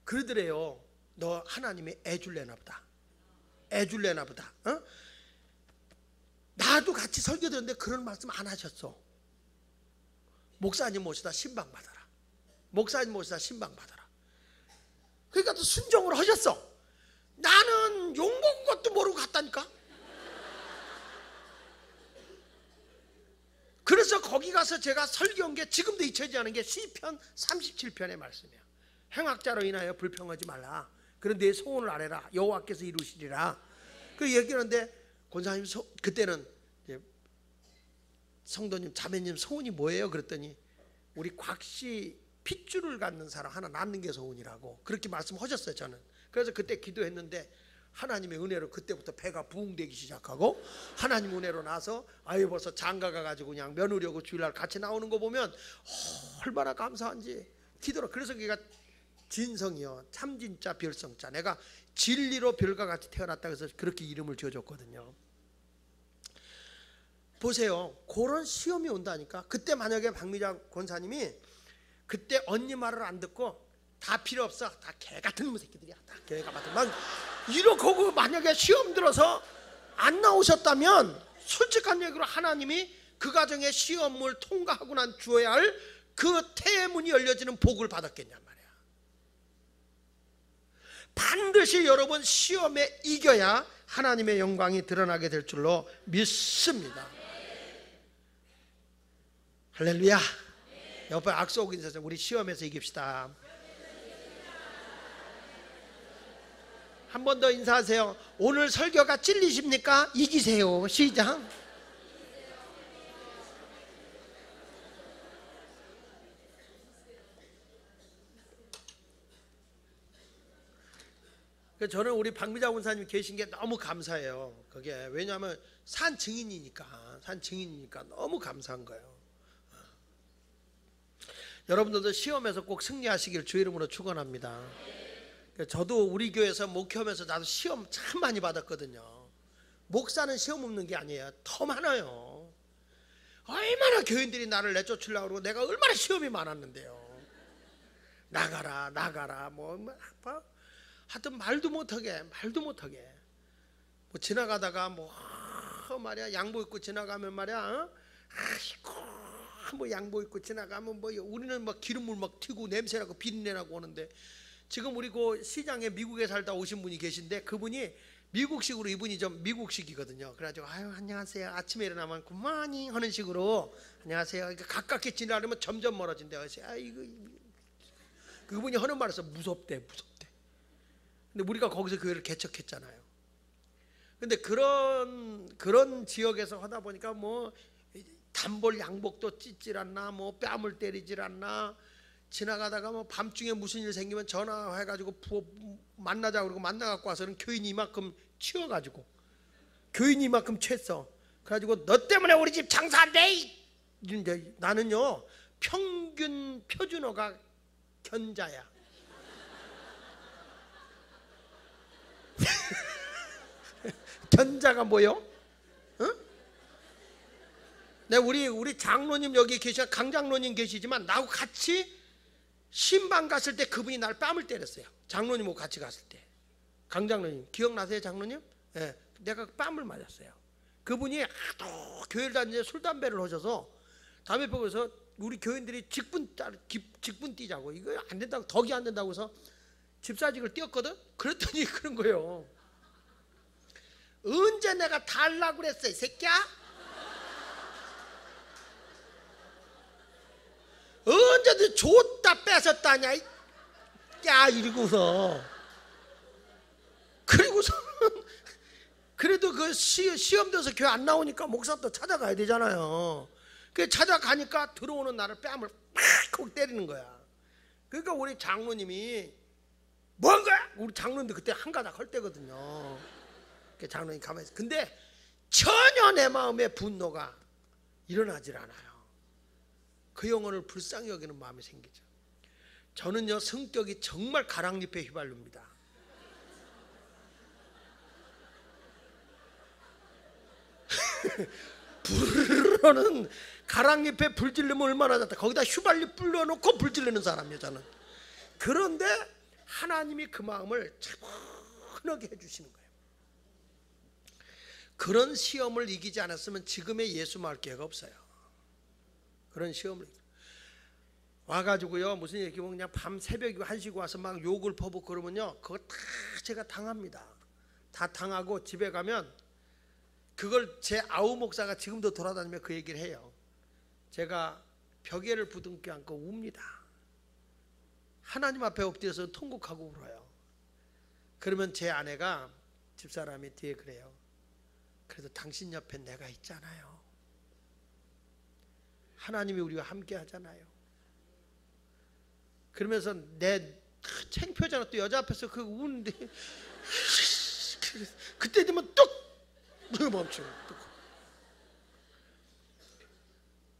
그러더래요. 너 하나님이 애 줄래나 보다. 애 줄래나 보다. 나도 같이 설교 들었는데 그런 말씀 안 하셨어. 목사님 모시다 신방 받아라. 목사님 모시다 신방 받아라. 그러니까 또 순종을 하셨어. 나는 욕먹은 것도 모르고 갔다니까. 그래서 거기 가서 제가 설교한 게 지금도 잊혀지지 않은 게 시편 37편의 말씀이에요. 행악자로 인하여 불평하지 말라. 그런데 소원을 아뢰라. 여호와께서 이루시리라. 그 얘기하는데 권사님 그때는 성도님 자매님 소원이 뭐예요? 그랬더니 우리 곽씨 핏줄을 갖는 사람 하나 낳는 게 소원이라고 그렇게 말씀하셨어요. 저는 그래서 그때 기도했는데 하나님의 은혜로 그때부터 배가 부흥되기 시작하고 하나님 은혜로 나서 아유 벌써 장가가 가지고 그냥 며느리하고 주일날 같이 나오는 거 보면 얼마나 감사한지 기도로. 그래서 그가 진성이요 참진짜 별성자, 내가 진리로 별과 같이 태어났다 해서 그렇게 이름을 지어줬거든요. 보세요. 그런 시험이 온다니까. 그때 만약에 박미자 권사님이 그때 언니 말을 안 듣고 다 필요 없어, 다 개 같은 놈의 새끼들이야, 다 개가 같은 막 이러고 만약에 시험 들어서 안 나오셨다면 솔직한 얘기로 하나님이 그 가정의 시험을 통과하고 난 주어야 할 그 태의 문이 열려지는 복을 받았겠냔 말이야. 반드시 여러분 시험에 이겨야 하나님의 영광이 드러나게 될 줄로 믿습니다. 할렐루야. 옆에 악수하고 있어서 우리 시험에서 이깁시다. 한 번 더 인사하세요. 오늘 설교가 찔리십니까? 이기세요. 시작. 저는 우리 박미자 원사님 계신 게 너무 감사해요. 그게 왜냐하면 산 증인이니까 너무 감사한 거예요. 여러분들도 시험에서 꼭 승리하시길 주 이름으로 축원합니다. 저도 우리 교회에서 목회하면서 나도 시험 참 많이 받았거든요. 목사는 시험 없는 게 아니에요. 더 많아요. 얼마나 교인들이 나를 내쫓으려고 그러고 내가 얼마나 시험이 많았는데요. 나가라 뭐 하여튼 말도 못하게 뭐 지나가다가 말이야 양복 입고 지나가면 말이야 아이고 뭐 양복 입고 지나가면 뭐 우리는 막 기름물 막 튀고 냄새나고 비린내나고 오는데 지금 우리 그 시장에 미국에 살다 오신 분이 계신데 그분이 미국식으로 이분이 좀 미국식이거든요. 그래가지고 아유 안녕하세요 아침에 일어나면 굿모닝 하는 식으로 안녕하세요 가깝게 지나가면 점점 멀어진대요. 아이고 그분이 하는 말에서 무섭대. 근데 우리가 거기서 교회를 개척했잖아요. 근데 그런 지역에서 하다 보니까 뭐 단벌 양복도 찢질 않나 뭐 뺨을 때리질 않나 지나가다가 뭐 밤중에 무슨 일 생기면 전화해가지고 만나자 그러고 만나갖고 와서는 교인이 이만큼 치워가지고 교인이 이만큼 쳤어. 그래가지고 너 때문에 우리 집 장사 안 돼. 나는요 평균 표준어가 견자야. 견자가 뭐요? 응? 네, 우리 장로님 여기 계셔 강 장로님 계시지만 나하고 같이 신방 갔을 때 그분이 날 뺨을 때렸어요. 장로님하고 같이 갔을 때 강 장로님 기억나세요, 장로님? 예, 내가 뺨을 맞았어요. 그분이 하도 교회를 다니는데 술 담배를 하셔서 담배 피우면서 우리 교인들이 직분 뛰자고, 이거 안 된다고, 덕이 안 된다고 해서 집사직을 띄었거든. 그랬더니 그런 거예요. 언제 내가 달라고 그랬어, 이 새끼야? 언제 너 줬다 뺏었다냐, 야, 이러고서. 그리고서 그래도 그 시험 돼서 교회 안 나오니까 목사 또 찾아가야 되잖아요. 그 찾아가니까 들어오는 나를 뺨을 팍 때리는 거야. 그러니까 우리 장로님이 뭔 거야? 우리 장로님도 그때 한가닥 할 때거든요. 그 장로님 가만히 있어. 근데 전혀 내 마음에 분노가 일어나질 않아요. 그 영혼을 불쌍히 여기는 마음이 생기죠. 저는요, 성격이 정말 가랑잎에 휘발릅니다. 불로는 가랑잎에 불 지르면 얼마나 좋다. 거기다 휘발유 불러놓고 불 지르는 사람이에요, 저는. 그런데 하나님이 그 마음을 차분하게 해주시는 거예요. 그런 시험을 이기지 않았으면 지금의 예수 말할 기회가 없어요. 그런 시험을 와가지고요, 무슨 얘기 보면 그냥 밤 새벽에 1시고 와서 막 욕을 퍼붓고 그러면요, 그거 다 제가 당합니다. 다 당하고 집에 가면 그걸 제 아우 목사가 지금도 돌아다니며 그 얘기를 해요. 제가 벽에를 부둥켜 안고 웁니다. 하나님 앞에 엎드려서 통곡하고 울어요. 그러면 제 아내가, 집사람이 뒤에 그래요. 그래도 당신 옆에 내가 있잖아요. 하나님이 우리와 함께 하잖아요. 그러면서 내 창피하잖아. 또 여자 앞에서 그 우는데 그때 되면 뚝 멈춰요.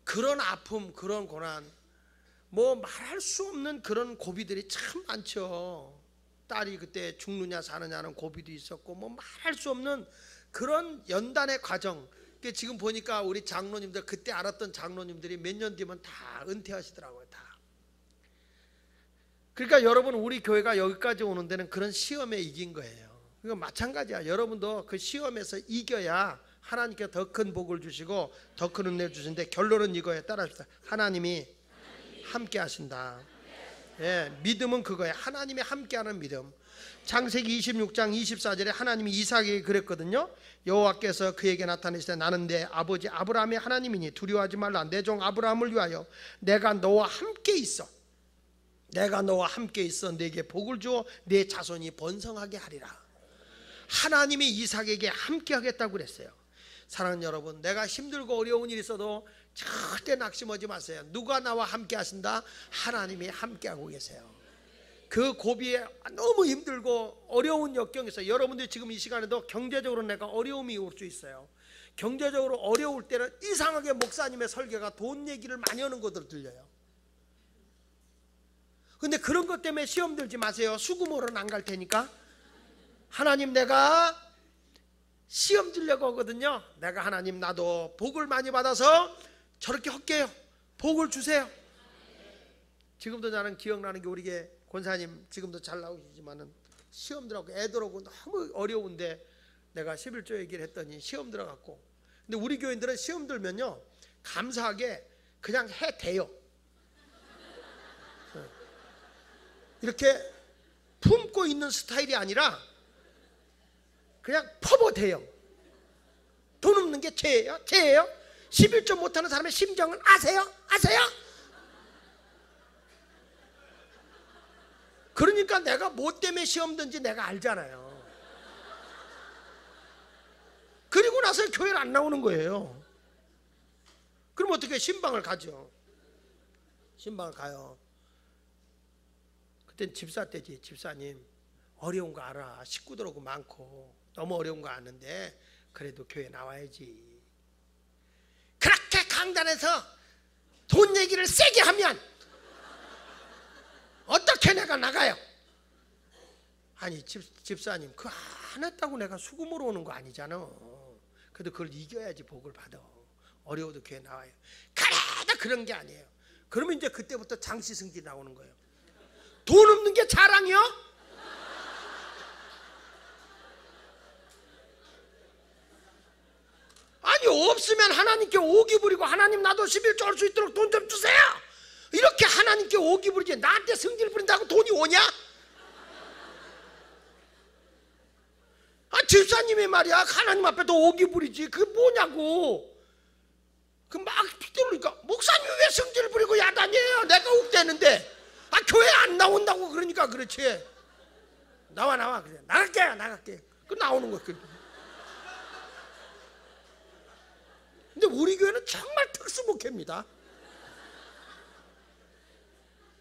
그런 아픔, 그런 고난, 뭐 말할 수 없는 그런 고비들이 참 많죠. 딸이 그때 죽느냐 사느냐는 고비도 있었고, 뭐 말할 수 없는 그런 연단의 과정. 지금 보니까 우리 장로님들, 그때 알았던 장로님들이 몇 년 뒤면 다 은퇴하시더라고요, 다. 그러니까 여러분, 우리 교회가 여기까지 오는 데는 그런 시험에 이긴 거예요. 그러니까 마찬가지야. 여러분도 그 시험에서 이겨야 하나님께 더 큰 복을 주시고 더 큰 은혜를 주시는데, 결론은 이거예요. 따라합시다. 하나님이 함께 하신다. 예, 믿음은 그거예요. 하나님이 함께하는 믿음. 창세기 26장 24절에 하나님이 이삭에게 그랬거든요. 여호와께서 그에게 나타내시되 나는 내 아버지 아브라함의 하나님이니 두려워하지 말라. 내 종 아브라함을 위하여 내가 너와 함께 있어. 내가 너와 함께 있어 네게 복을 주어 네 자손이 번성하게 하리라. 하나님이 이삭에게 함께 하겠다고 그랬어요. 사랑하는 여러분, 내가 힘들고 어려운 일이 있어도 절대 낙심하지 마세요. 누가 나와 함께 하신다? 하나님이 함께 하고 계세요. 그 고비에 너무 힘들고 어려운 역경에서, 여러분들이 지금 이 시간에도 경제적으로 내가 어려움이 올 수 있어요. 경제적으로 어려울 때는 이상하게 목사님의 설교가 돈 얘기를 많이 하는 것들 들려요. 근데 그런 것 때문에 시험 들지 마세요. 수금으로는 안 갈 테니까. 하나님, 내가 시험 들려고 하거든요. 내가 하나님, 나도 복을 많이 받아서 저렇게 할게요. 복을 주세요. 지금도 나는 기억나는 게, 우리 게 권사님 지금도 잘 나오시지만은 시험들하고 애들하고 너무 어려운데 내가 11조 얘기를 했더니 시험 들어갔고, 근데 우리 교인들은 시험 들면요, 감사하게 그냥 해 대요. 이렇게 품고 있는 스타일이 아니라 그냥 퍼버대요. 돈 없는 게 죄예요? 죄예요? 11조 못하는 사람의 심정은 아세요? 아세요? 그러니까 내가 뭐 때문에 시험 든지 내가 알잖아요. 그리고 나서 교회를 안 나오는 거예요. 그럼 어떻게 신방을 가죠? 신방을 가요. 그땐 집사 때지. 집사님, 어려운 거 알아. 식구들하고 많고 너무 어려운 거 아는데 그래도 교회 나와야지. 그렇게 강단에서 돈 얘기를 세게 하면 어떻게 내가 나가요? 아니, 집사님, 그거 안 했다고 내가 수금으로 오는 거 아니잖아. 그래도 그걸 이겨야지 복을 받아. 어려워도 교회 나와요. 그래도 그런 게 아니에요. 그러면 이제 그때부터 장시승지 나오는 거예요. 돈 없는 게 자랑이요? 없으면 하나님께 오기 부리고 하나님 나도 11조 할 수 있도록 돈 좀 주세요 이렇게 하나님께 오기 부리지 나한테 성질 부린다고 돈이 오냐? 집사님이 말이야 하나님 앞에도 오기 부리지 그게 뭐냐고. 그 막 피들으니까 목사님 왜 성질 부리고 야단이에요 내가 욱대는데 교회 안 나온다고 그러니까 그렇지. 나와 그래. 나갈게 그 나오는 거야. 근데 우리 교회는 정말 특수목회입니다.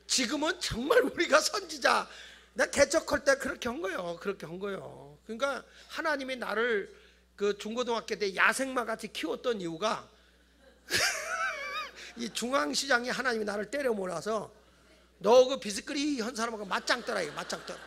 지금은 정말 우리가 선지자 나 개척할 때 그렇게 한 거예요. 그러니까 하나님이 나를 그 중고등학교 때 야생마 같이 키웠던 이유가 이 중앙시장에 하나님이 나를 때려 몰아서 너 그 비스크리 한 사람하고 맞짱 떠라 이거 맞짱 떠라.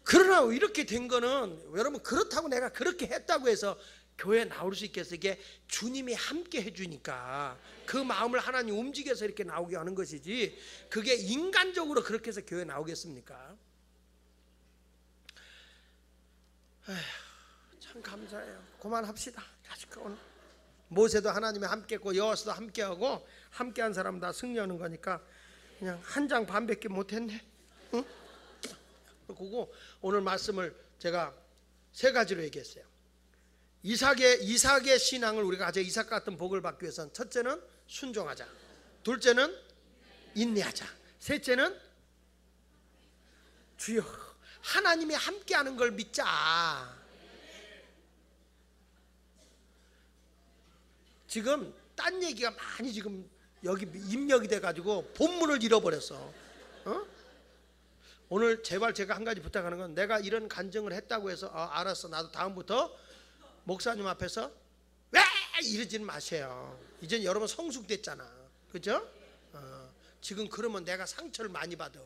그러나 이렇게 된 거는 여러분 그렇다고 내가 그렇게 했다고 해서 교회 나올 수 있겠어요? 이게 주님이 함께 해주니까 그 마음을 하나님 움직여서 이렇게 나오게 하는 것이지 그게 인간적으로 그렇게 해서 교회 나오겠습니까? 에휴, 참 감사해요. 그만합시다. 모세도 하나님이 함께했고 여호수아도 함께하고 함께한 사람 다 승리하는 거니까 그냥 한 장 반밖에 못했네. 응? 그거 오늘 말씀을 제가 세 가지로 얘기했어요. 이삭의 신앙을 우리가 가져 이삭 같은 복을 받기 위해서는 첫째는 순종하자, 둘째는 인내하자, 셋째는 주여 하나님이 함께하는 걸 믿자. 지금 딴 얘기가 많이 지금 여기 입력이 돼가지고 본문을 잃어버렸어. 어? 오늘 제발 제가 한 가지 부탁하는 건 내가 이런 간증을 했다고 해서 알았어 나도 다음부터 목사님 앞에서 왜 이러지는 마세요. 이젠 여러분 성숙됐잖아. 그죠? 지금 그러면 내가 상처를 많이 받아.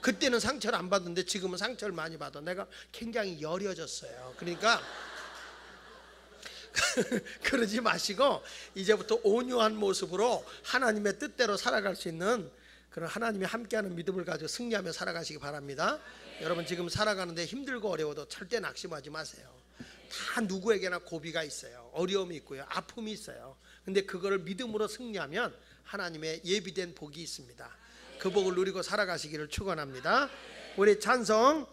그때는 상처를 안 받는데 지금은 상처를 많이 받아. 내가 굉장히 여려졌어요. 그러니까 그러지 마시고 이제부터 온유한 모습으로 하나님의 뜻대로 살아갈 수 있는 그런 하나님이 함께하는 믿음을 가지고 승리하며 살아가시기 바랍니다. 여러분 지금 살아가는데 힘들고 어려워도 절대 낙심하지 마세요. 다 누구에게나 고비가 있어요. 어려움이 있고요. 아픔이 있어요. 근데 그거를 믿음으로 승리하면 하나님의 예비된 복이 있습니다. 그 복을 누리고 살아가시기를 축원합니다. 우리 찬송